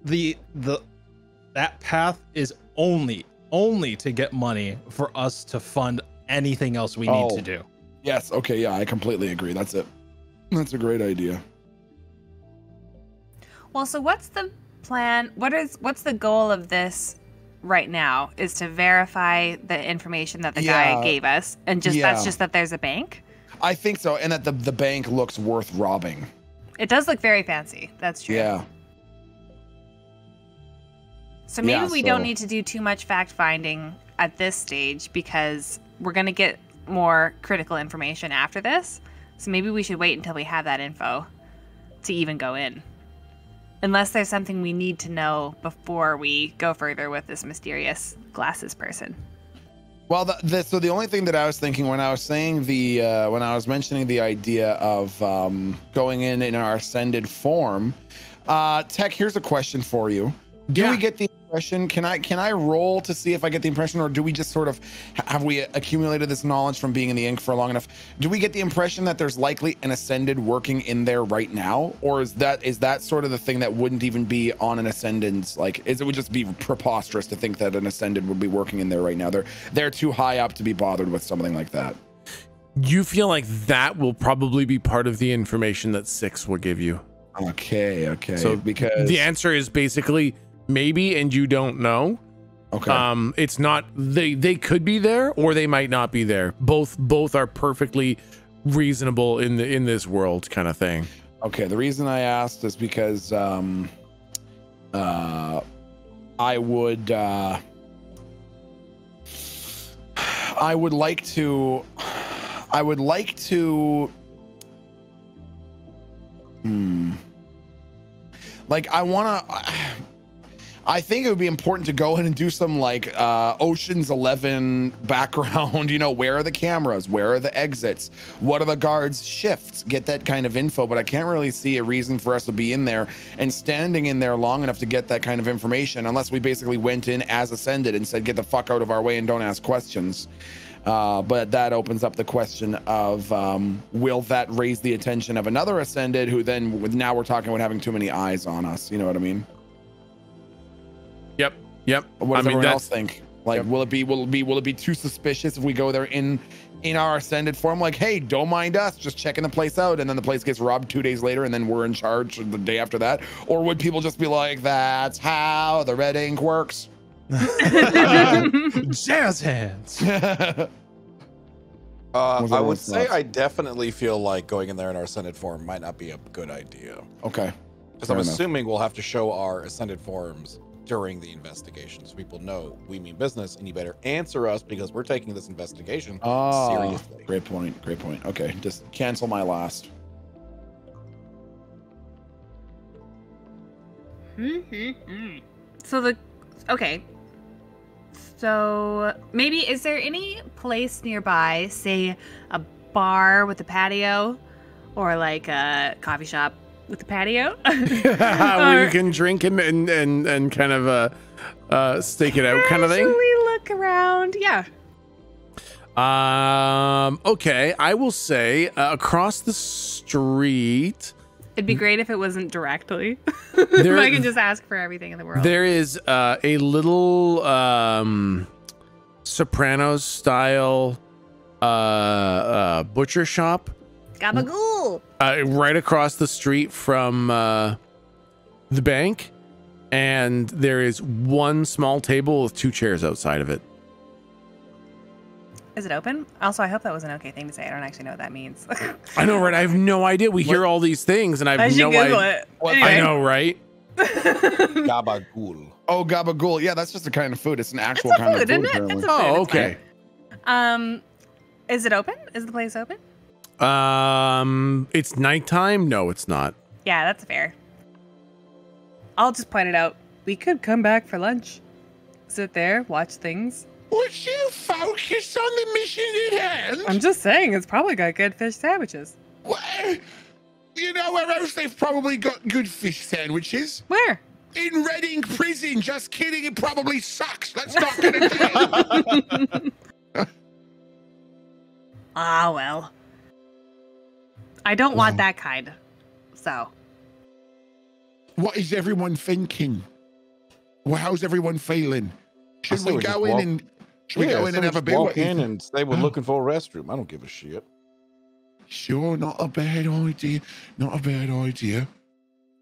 That path is only to get money for us to fund anything else we need to do. Yes. Okay. Yeah, I completely agree. That's it. That's a great idea. Well, so what's the plan? What's the goal of this right now is to verify the information that the guy gave us, and that's just that there's a bank. I think so, and that the bank looks worth robbing. It does look very fancy. That's true. Yeah. So maybe we don't need to do too much fact finding at this stage because we're going to get more critical information after this. So maybe we should wait until we have that info to even go in. Unless there's something we need to know before we go further with this mysterious glasses person. Well, so the only thing that I was thinking when I was saying when I was mentioning the idea of going in our ascended form, Tech, here's a question for you. Do we get the impression? Can I roll to see if I get the impression, or do we just sort of have we accumulated this knowledge from being in the ink for long enough? Do we get the impression that there's likely an ascended working in there right now, or is that sort of the thing that wouldn't even be on an ascendant's? Like, it would just be preposterous to think that an ascendant would be working in there right now. They're too high up to be bothered with something like that. You feel like that will probably be part of the information that 6 will give you. Okay. So because the answer is basically maybe, and you don't know. Okay. It's not, they could be there or they might not be there. Both are perfectly reasonable in this world, kind of thing. Okay. The reason I asked is because I would like to like I think it would be important to go in and do some like Ocean's 11 background, where are the cameras? Where are the exits? What are the guards' shifts? Get that kind of info, but I can't really see a reason for us to be in there and standing in there long enough to get that kind of information unless we basically went in as Ascended and said, get the fuck out of our way and don't ask questions. But that opens up the question of will that raise the attention of another Ascended who then now we're talking about having too many eyes on us, you know what I mean? Yep. What does everyone else think? Like, will it be too suspicious if we go there in our Ascended form? Like, hey, don't mind us, just checking the place out, and then the place gets robbed 2 days later, and then we're in charge the day after that? Or would people just be like, that's how the red ink works? Jazz hands. I would say I definitely feel like going in there in our Ascended form might not be a good idea. Okay. Because I'm assuming we'll have to show our Ascended forms during the investigation, so people know we mean business, and you better answer us because we're taking this investigation seriously. Great point. Okay, just cancel my last. So maybe, is there any place nearby, say a bar with a patio, or like a coffee shop with a patio, where you can drink and kind of stake it out, kind of thing? We look around, yeah. Okay, I will say across the street. It'd be great if it wasn't directly. If I can just ask for everything in the world. There is a little Sopranos style butcher shop. Gabagool! Right across the street from the bank, and there is one small table with 2 chairs outside of it. Is it open? Also, I hope that was an okay thing to say. I don't actually know what that means. I know, right? I have no idea. We hear all these things, and I have no idea. Anyway. I know, right? Gabagool. Oh, gabagool. Yeah, that's just a kind of food. It's an actual It's a kind food, of food. isn't it? It's a Oh, food. It's okay. Is it open? Is the place open? It's nighttime. No, it's not. Yeah, that's fair. I'll just point it out. We could come back for lunch. Sit there, watch things. Would you focus on the mission at hand? I'm just saying, it's probably got good fish sandwiches. Well, you know where else they've probably got good fish sandwiches? Where? In Reading Prison. Just kidding, it probably sucks. Let's not get into it. Ah, well. I don't want that kind. So. What is everyone thinking? Well, how's everyone feeling? Should we go in and have a beer? Walk in and say we're looking for a restroom. I don't give a shit. Sure, not a bad idea. Not a bad idea.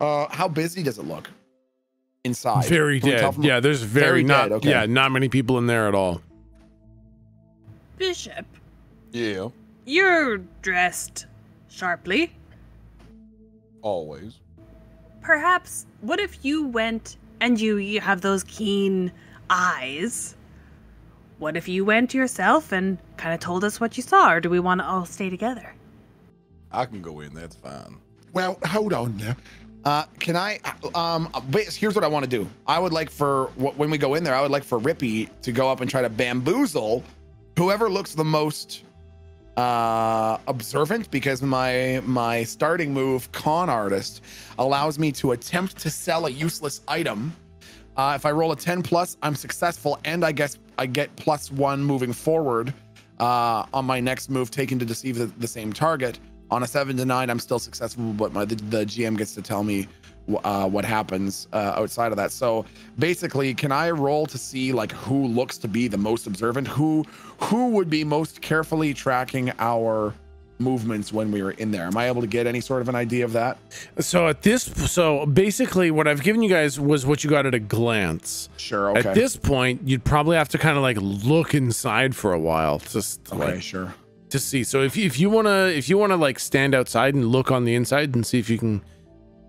How busy does it look? inside? Very Can we tell dead. from- Yeah, there's very not. dead, okay. Yeah, not many people in there at all. Bishop, Yeah, you're dressed sharply. always. Perhaps, what if you went and you have those keen eyes? What if you went yourself and kind of told us what you saw, or do we want to all stay together? I can go in. That's fine. Well, hold on now. Can I? But here's what I want to do. I would like for when we go in there, I would like for Rippy to go up and try to bamboozle whoever looks the most observant, because my starting move, con artist, allows me to attempt to sell a useless item. If I roll a 10 plus, I'm successful, and I guess I get +1 moving forward on my next move taken to deceive the same target. On a 7 to 9, I'm still successful, but the GM gets to tell me what happens outside of that. So basically, can I roll to see like who looks to be the most observant, who would be most carefully tracking our movements when we were in there? Am I able to get any sort of an idea of that? So basically what I've given you guys was what you got at a glance. Sure. Okay. At this point, you'd probably have to kind of like look inside for a while, just to, okay. like, Sure. to see. So if you wanna like stand outside and look on the inside and see if you can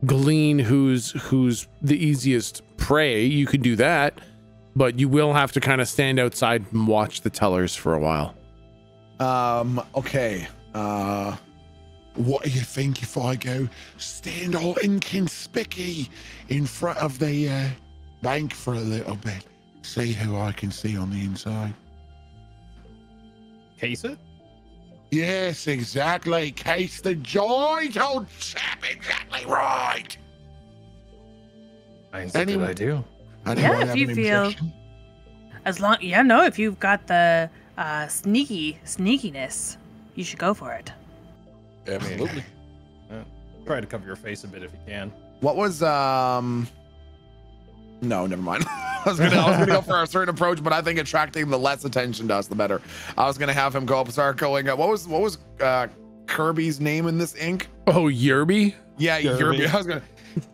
glean who's the easiest prey, you could do that, but you will have to kind of stand outside and watch the tellers for a while. Okay. What do you think if I go stand all inconspicuous in front of the bank for a little bit, see who I can see on the inside? Case it? Yes, exactly. Case the joint, old chap. Exactly right. That's a good Anyone- idea. Anyone if have you an feel- impression? If you've got the sneakiness, you should go for it. Absolutely. Try to cover your face a bit if you can. What was No, never mind. I was gonna go for a certain approach, but I think attracting the less attention to us, the better. I was gonna have him go up and start going. What was Kirby's name in this ink? Oh, Yerby? Yeah, Yerby. I was gonna.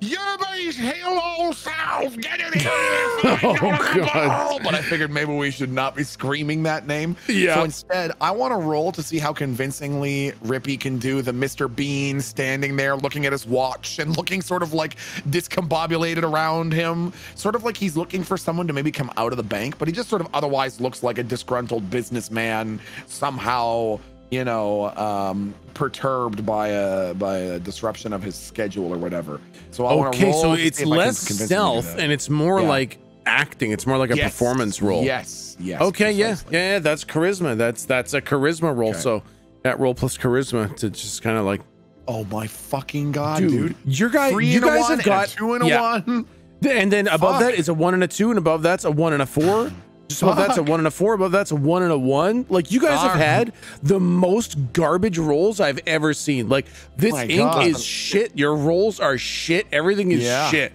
Yerby's hello south. Get in here. Oh, God. But I figured maybe we should not be screaming that name. Yeah. So instead, I want to roll to see how convincingly Rippy can do the Mr. Bean standing there looking at his watch and looking sort of like discombobulated around him. Sort of like he's looking for someone to maybe come out of the bank, but he just sort of otherwise looks like a disgruntled businessman somehow, you know, perturbed by a disruption of his schedule or whatever. So I want to roll. So to it's see if I can less convince him to do stealth that. and it's more Yeah. like acting. It's more like a Yes. performance role. Yes. Okay, precisely. yeah, that's charisma. That's a charisma roll. Okay. So that roll plus charisma to just kind of like, Oh my fucking god, dude! you guys 3 you and a guys 1 have got and a 2 and a yeah. 1. And then above Fuck. that is a 1 and a 2, and above that's a 1 and a 4. Just above that's a 1 and a 4. Above that's a 1 and a 1. Like you guys have had the most garbage rolls I've ever seen. Like this My ink God. is shit. Your rolls are shit. Everything is Yeah. shit.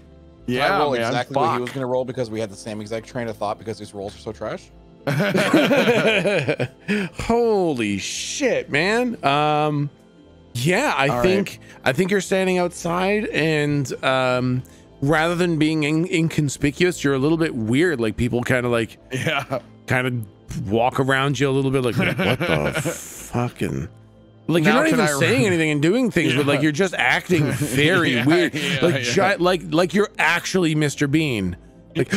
I roll man, exactly what he was fuck. going to roll because we had the same exact train of thought because these rolls are so trash. Holy shit, man. Yeah, I think you're standing outside and rather than being inconspicuous, you're a little bit weird. Like people kind of like kind of walk around you a little bit like what the fucking, like Now you're not can even I- saying anything and doing things, but like you're just acting very weird. yeah. Like you're actually Mr. Bean. Like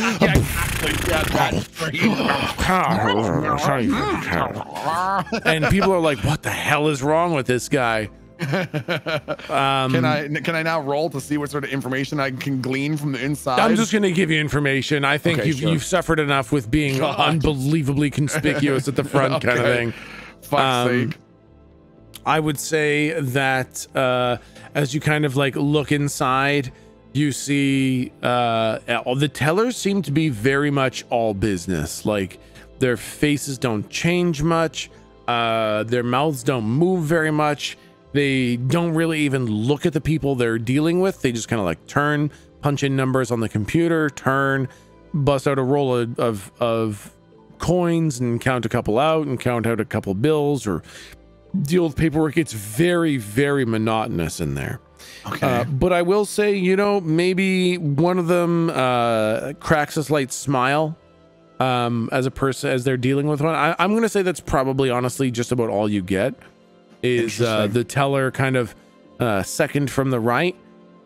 and people are like, what the hell is wrong with this guy? Can I now roll to see what sort of information I can glean from the inside? I'm just gonna give you information. I think Okay, you've suffered enough with being God. unbelievably conspicuous at the front kind of Okay. thing. Fuck's sake. I would say that as you kind of like look inside, you see the tellers seem to be very much all business. Like their faces don't change much, their mouths don't move very much. They don't really even look at the people they're dealing with. They just kind of like turn, punch in numbers on the computer, turn, bust out a roll of coins and count a couple out and count out a couple bills or deal with paperwork. It's very, very monotonous in there. Okay. But I will say, you know, maybe one of them cracks a slight smile as a person, as they're dealing with one. I'm going to say that's probably honestly just about all you get is the teller kind of second from the right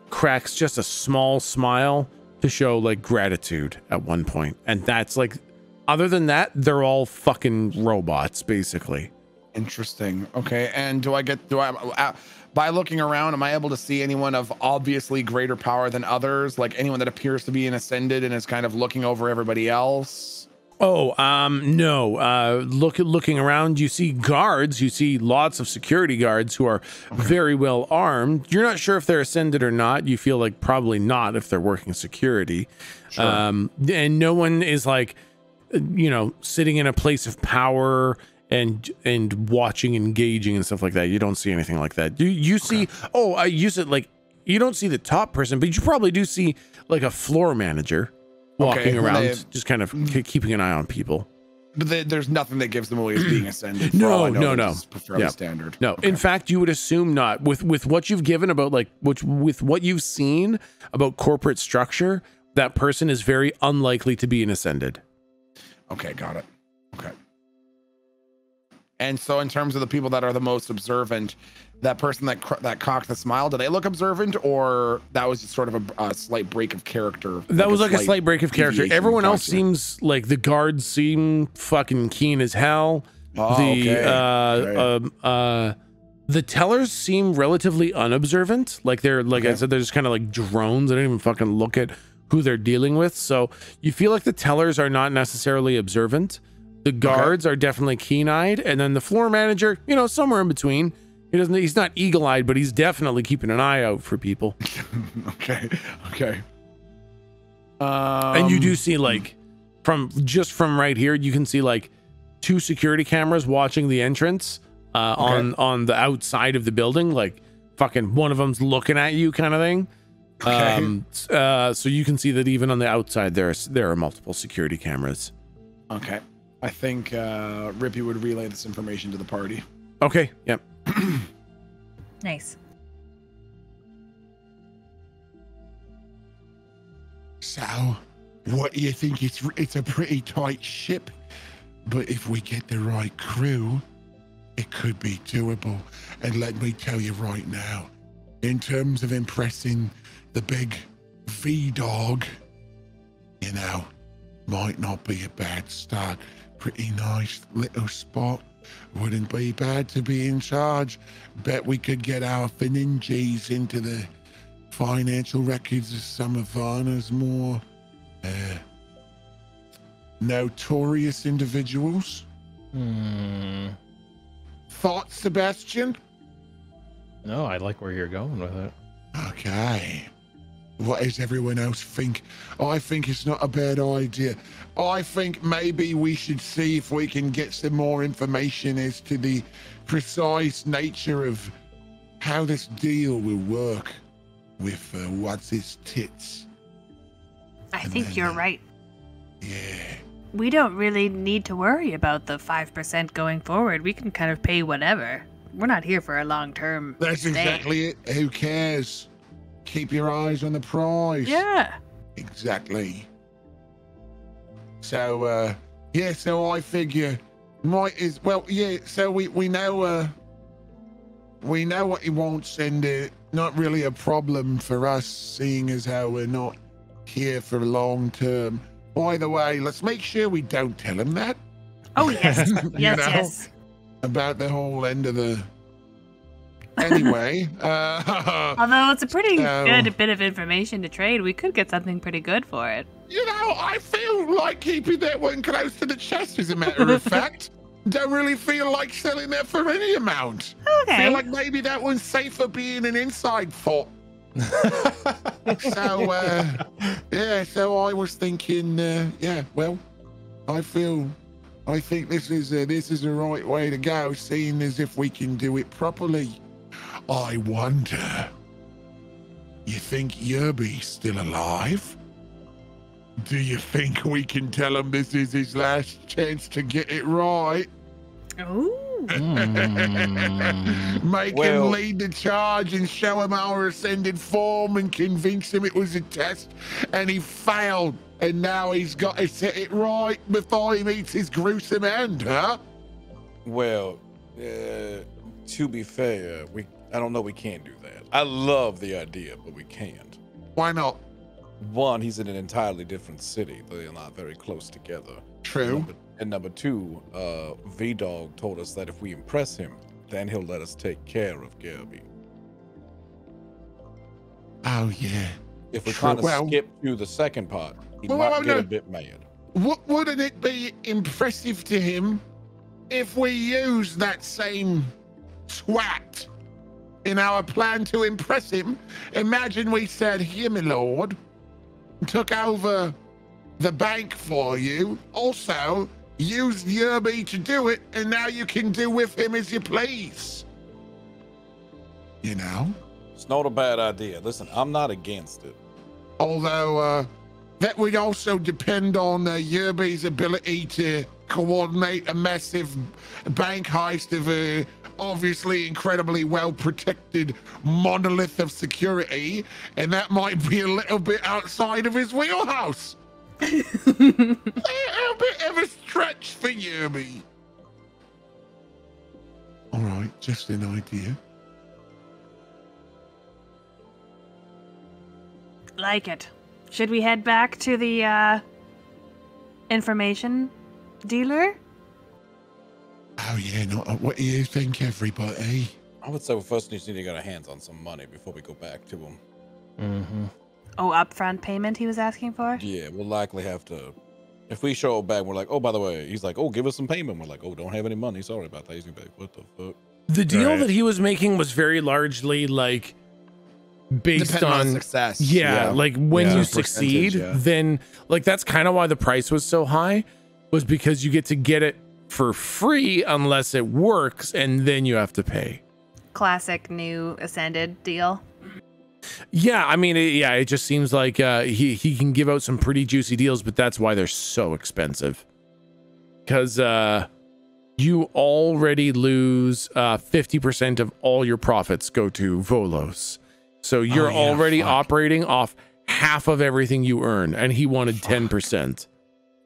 cracks just a small smile to show like gratitude at one point. And that's like, other than that, they're all fucking robots, basically. Interesting. Okay. And do I by looking around, am I able to see anyone of obviously greater power than others? Like anyone that appears to be an ascended and is kind of looking over everybody else? Oh, no. Looking around, you see guards. You see lots of security guards who are very well armed. You're not sure if they're ascended or not. You feel like probably not if they're working security. Sure. And no one is like, you know, sitting in a place of power and watching, engaging and stuff like that. You don't see anything like that. You see, I use it like, you don't see the top person, but you probably do see like a floor manager walking around, just kind of keeping an eye on people. But there's nothing that gives them away as being ascended. No. It's fairly standard. No, in fact, you would assume not. With what you've given about like, with what you've seen about corporate structure, that person is very unlikely to be an ascended. Okay, got it. Okay. And so in terms of the people that are the most observant, that person that cocked the smile, do they look observant, or that was just sort of a slight break of character? That was like a slight break of character. Everyone else Gotcha. seems like the guards seem fucking keen as hell. Oh, The tellers seem relatively unobservant. Like they're I said, they're just kind of like drones. They don't even fucking look at who they're dealing with. So you feel like the tellers are not necessarily observant. The guards are definitely keen-eyed, and then the floor manager, you know, somewhere in between. He's not eagle-eyed, but he's definitely keeping an eye out for people. Okay. And you do see like from right here, you can see like 2 security cameras watching the entrance on the outside of the building. Like fucking one of them's looking at you, kind of thing. So you can see that even on the outside, there are multiple security cameras. Okay. I think Rippy would relay this information to the party. Okay. Yep. Nice. So, what do you think? It's a pretty tight ship, but if we get the right crew, it could be doable. And let me tell you right now, in terms of impressing the big V-Dog, you know, might not be a bad start. Pretty nice little spot. Wouldn't be bad to be in charge. Bet we could get our Fininges into the financial records of some of Varna's more notorious individuals. Thoughts, Sebastian? No, I like where you're going with it. Okay. What does everyone else think? I think it's not a bad idea. I think maybe we should see if we can get some more information as to the precise nature of how this deal will work with what's his tits. I think you're right. Yeah. We don't really need to worry about the 5% going forward. We can kind of pay whatever. We're not here for a long-term That's stay. exactly it. Who cares? Keep your eyes on the prize. Yeah. Exactly. So, so I figure so we know what he wants, and not really a problem for us, seeing as how we're not here for long term. By the way, let's make sure we don't tell him that. Oh, yes. Yes, know? yes. About the whole end of the... Anyway. Although it's a pretty good bit of information to trade, we could get something pretty good for it. You know, I feel like keeping that one close to the chest, as a matter of fact. Don't really feel like selling that for any amount. Okay. Feel like maybe that one's safer being an inside thought. So I was thinking, I think this is the right way to go, seeing as if we can do it properly. I wonder, you think Yerby's still alive? Do you think we can tell him this is his last chance to get it right? Ooh. Make Well- him lead the charge and show him our ascended form and convince him it was a test, and he failed. And now he's got to set it right before he meets his gruesome end, huh? Well, to be fair, I don't know we can't do that. I love the idea, but we can't. Why not? One, he's in an entirely different city. They're not very close together. True. And number two, V-Dog told us that if we impress him, then he'll let us take care of Gerby. Oh, yeah. If we True. kind of Well- skip to the second part, he Well, might get no. a bit mad. Wouldn't it be impressive to him if we use that same twat in our plan to impress him? Imagine we said, "Here, my lord, took over the bank for you. Also, used Yerby to do it, and now you can do with him as you please." You know? It's not a bad idea. Listen, I'm not against it. Although, that would also depend on Yerby's ability to coordinate a massive bank heist of a obviously incredibly well-protected monolith of security, and that might be a little bit outside of his wheelhouse. A bit of a stretch for Yerby. All right, just an idea. Like it. Should we head back to the information dealer? Oh yeah, what do you think, everybody? I would say we first need to get our hands on some money before we go back to him. Mm-hmm. Oh, upfront payment he was asking for? Yeah, we'll likely have to. If we show back, we're like, oh, by the way, he's like, oh, give us some payment. We're like, oh, don't have any money. Sorry about that. He's gonna be like, what the fuck? The deal Right. that he was making was very largely like based Depending on on success. Yeah, like when Yeah. you Percentage, succeed, yeah. then like that's kind of why the price was so high, was because you get to get it for free unless it works, and then you have to pay. Classic new Ascended deal. Yeah, I mean, it just seems like he can give out some pretty juicy deals, but that's why they're so expensive. Because you already lose 50% of all your profits go to Volos. So you're yeah, already fuck. operating off half of everything you earn, and he wanted 10%.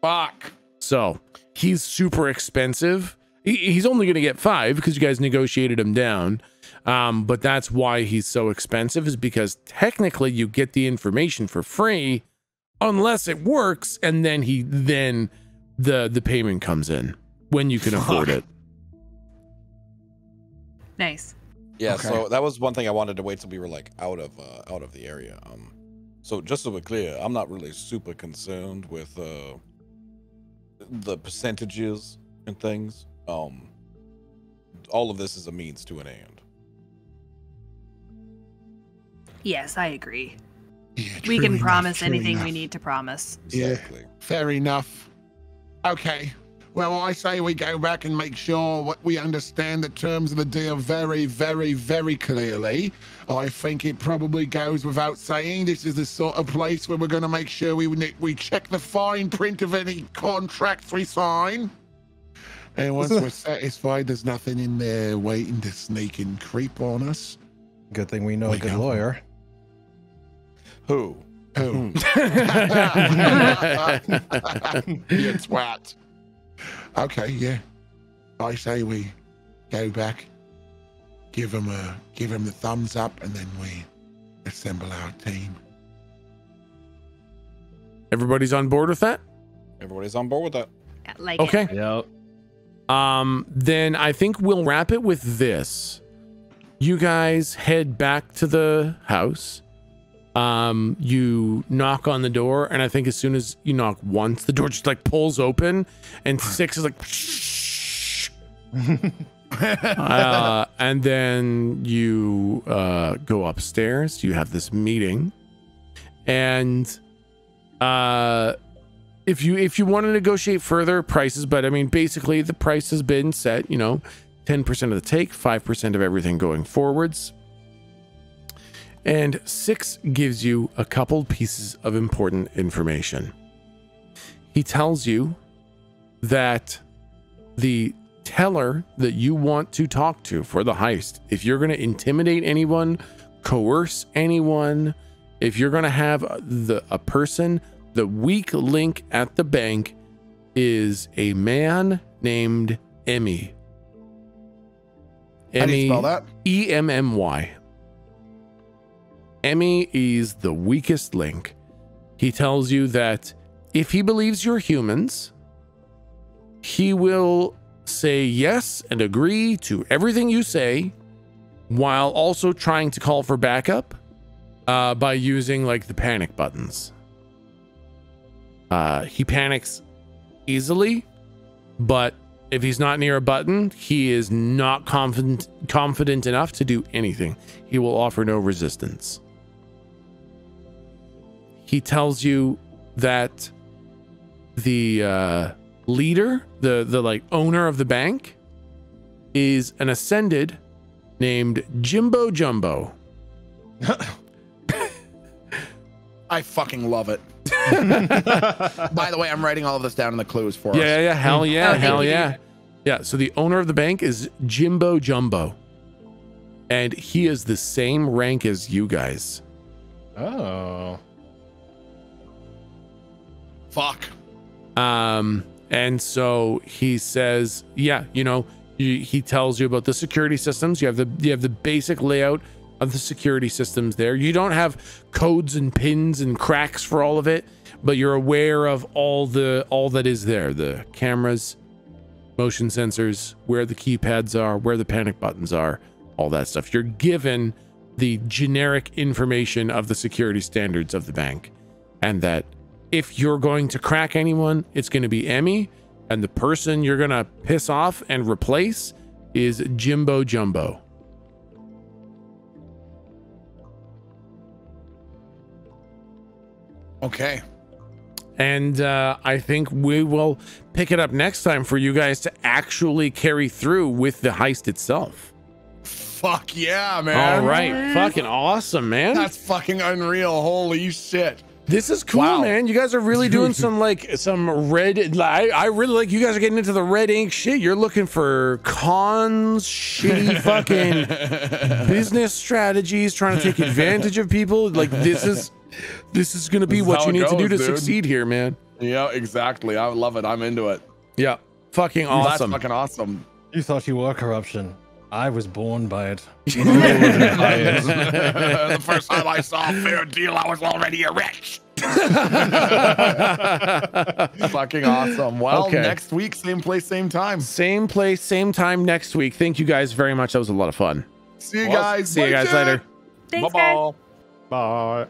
Fuck. So he's super expensive. He's only going to get 5 because you guys negotiated him down. But that's why he's so expensive, is because technically you get the information for free unless it works, and then the payment comes in when you can afford it. Nice. Yeah, Okay. so that was one thing I wanted to wait till we were like out of the area. So just so we're clear, I'm not really super concerned with the percentages and things. All of this is a means to an end. Yes, I agree. Yeah, We true can enough, promise true anything enough. we need to promise. Yeah. Exactly. Fair enough. Okay. Well, I say we go back and make sure what we understand the terms of the deal very, very, very clearly. I think it probably goes without saying this is the sort of place where we're going to make sure we check the fine print of any contracts we sign. And once we're satisfied there's nothing in there waiting to sneak and creep on us. Good thing we know We a good go. lawyer. Who? Oh. You twat. Okay, yeah. I say we go back, give him the thumbs up, and then we assemble our team. Everybody's on board with that? Everybody's on board with that. Yeah, like Okay. it. Yep. Then I think we'll wrap it with this. You guys head back to the house. You knock on the door, and I think as soon as you knock once, the door just like pulls open, and 6 is like shh. And then you go upstairs. You have this meeting, and if you want to negotiate further prices, but I mean basically the price has been set, 10% of the take, 5% of everything going forwards. And 6 gives you a couple pieces of important information. He tells you that the tell her that you want to talk to for the heist. If you're going to intimidate anyone, coerce anyone, if you're going to have a person, the weak link at the bank is a man named Emmy. How do you spell that? Emmy. Emmy is the weakest link. He tells you that if he believes you're humans, he will say yes and agree to everything you say, while also trying to call for backup by using like the panic buttons. He panics easily, but if he's not near a button, he is not confident enough to do anything. He will offer no resistance. He tells you that the leader, the like owner of the bank, is an ascended named Jimbo Jumbo. I fucking love it. By the way, I'm writing all of this down in the clues for us. Yeah, hell yeah, Oh, hell thank you. yeah. Yeah, so the owner of the bank is Jimbo Jumbo. And he is the same rank as you guys. Oh. Fuck. And so he says, yeah, you know, he tells you about the security systems. You have the basic layout of the security systems there. You don't have codes and pins and cracks for all of it, but you're aware of all that is there. The cameras, motion sensors, where the keypads are, where the panic buttons are, all that stuff. You're given the generic information of the security standards of the bank, and that if you're going to crack anyone, it's going to be Emmy, and the person you're going to piss off and replace is Jimbo Jumbo. Okay. And I think we will pick it up next time for you guys to actually carry through with the heist itself. Fuck yeah, man. All right. Fucking awesome, man. That's fucking unreal. Holy shit. This is cool, Wow. man. You guys are really doing some red. I really like you guys are getting into the red ink shit. You're looking for cons, shitty fucking business strategies, trying to take advantage of people. Like this is going to be This is what how you it need to do to goes, dude. succeed here, man. Yeah, exactly. I love it. I'm into it. Yeah. Fucking awesome. That's fucking awesome. You thought you were corruption. I was born by it. The first time I saw a fair deal, I was already rich. Fucking awesome. Well, Okay. next week, same place, same time. Same place, same time next week. Thank you guys very much. That was a lot of fun. See you guys. See you guys later. Thanks, guys. Bye-bye. Bye.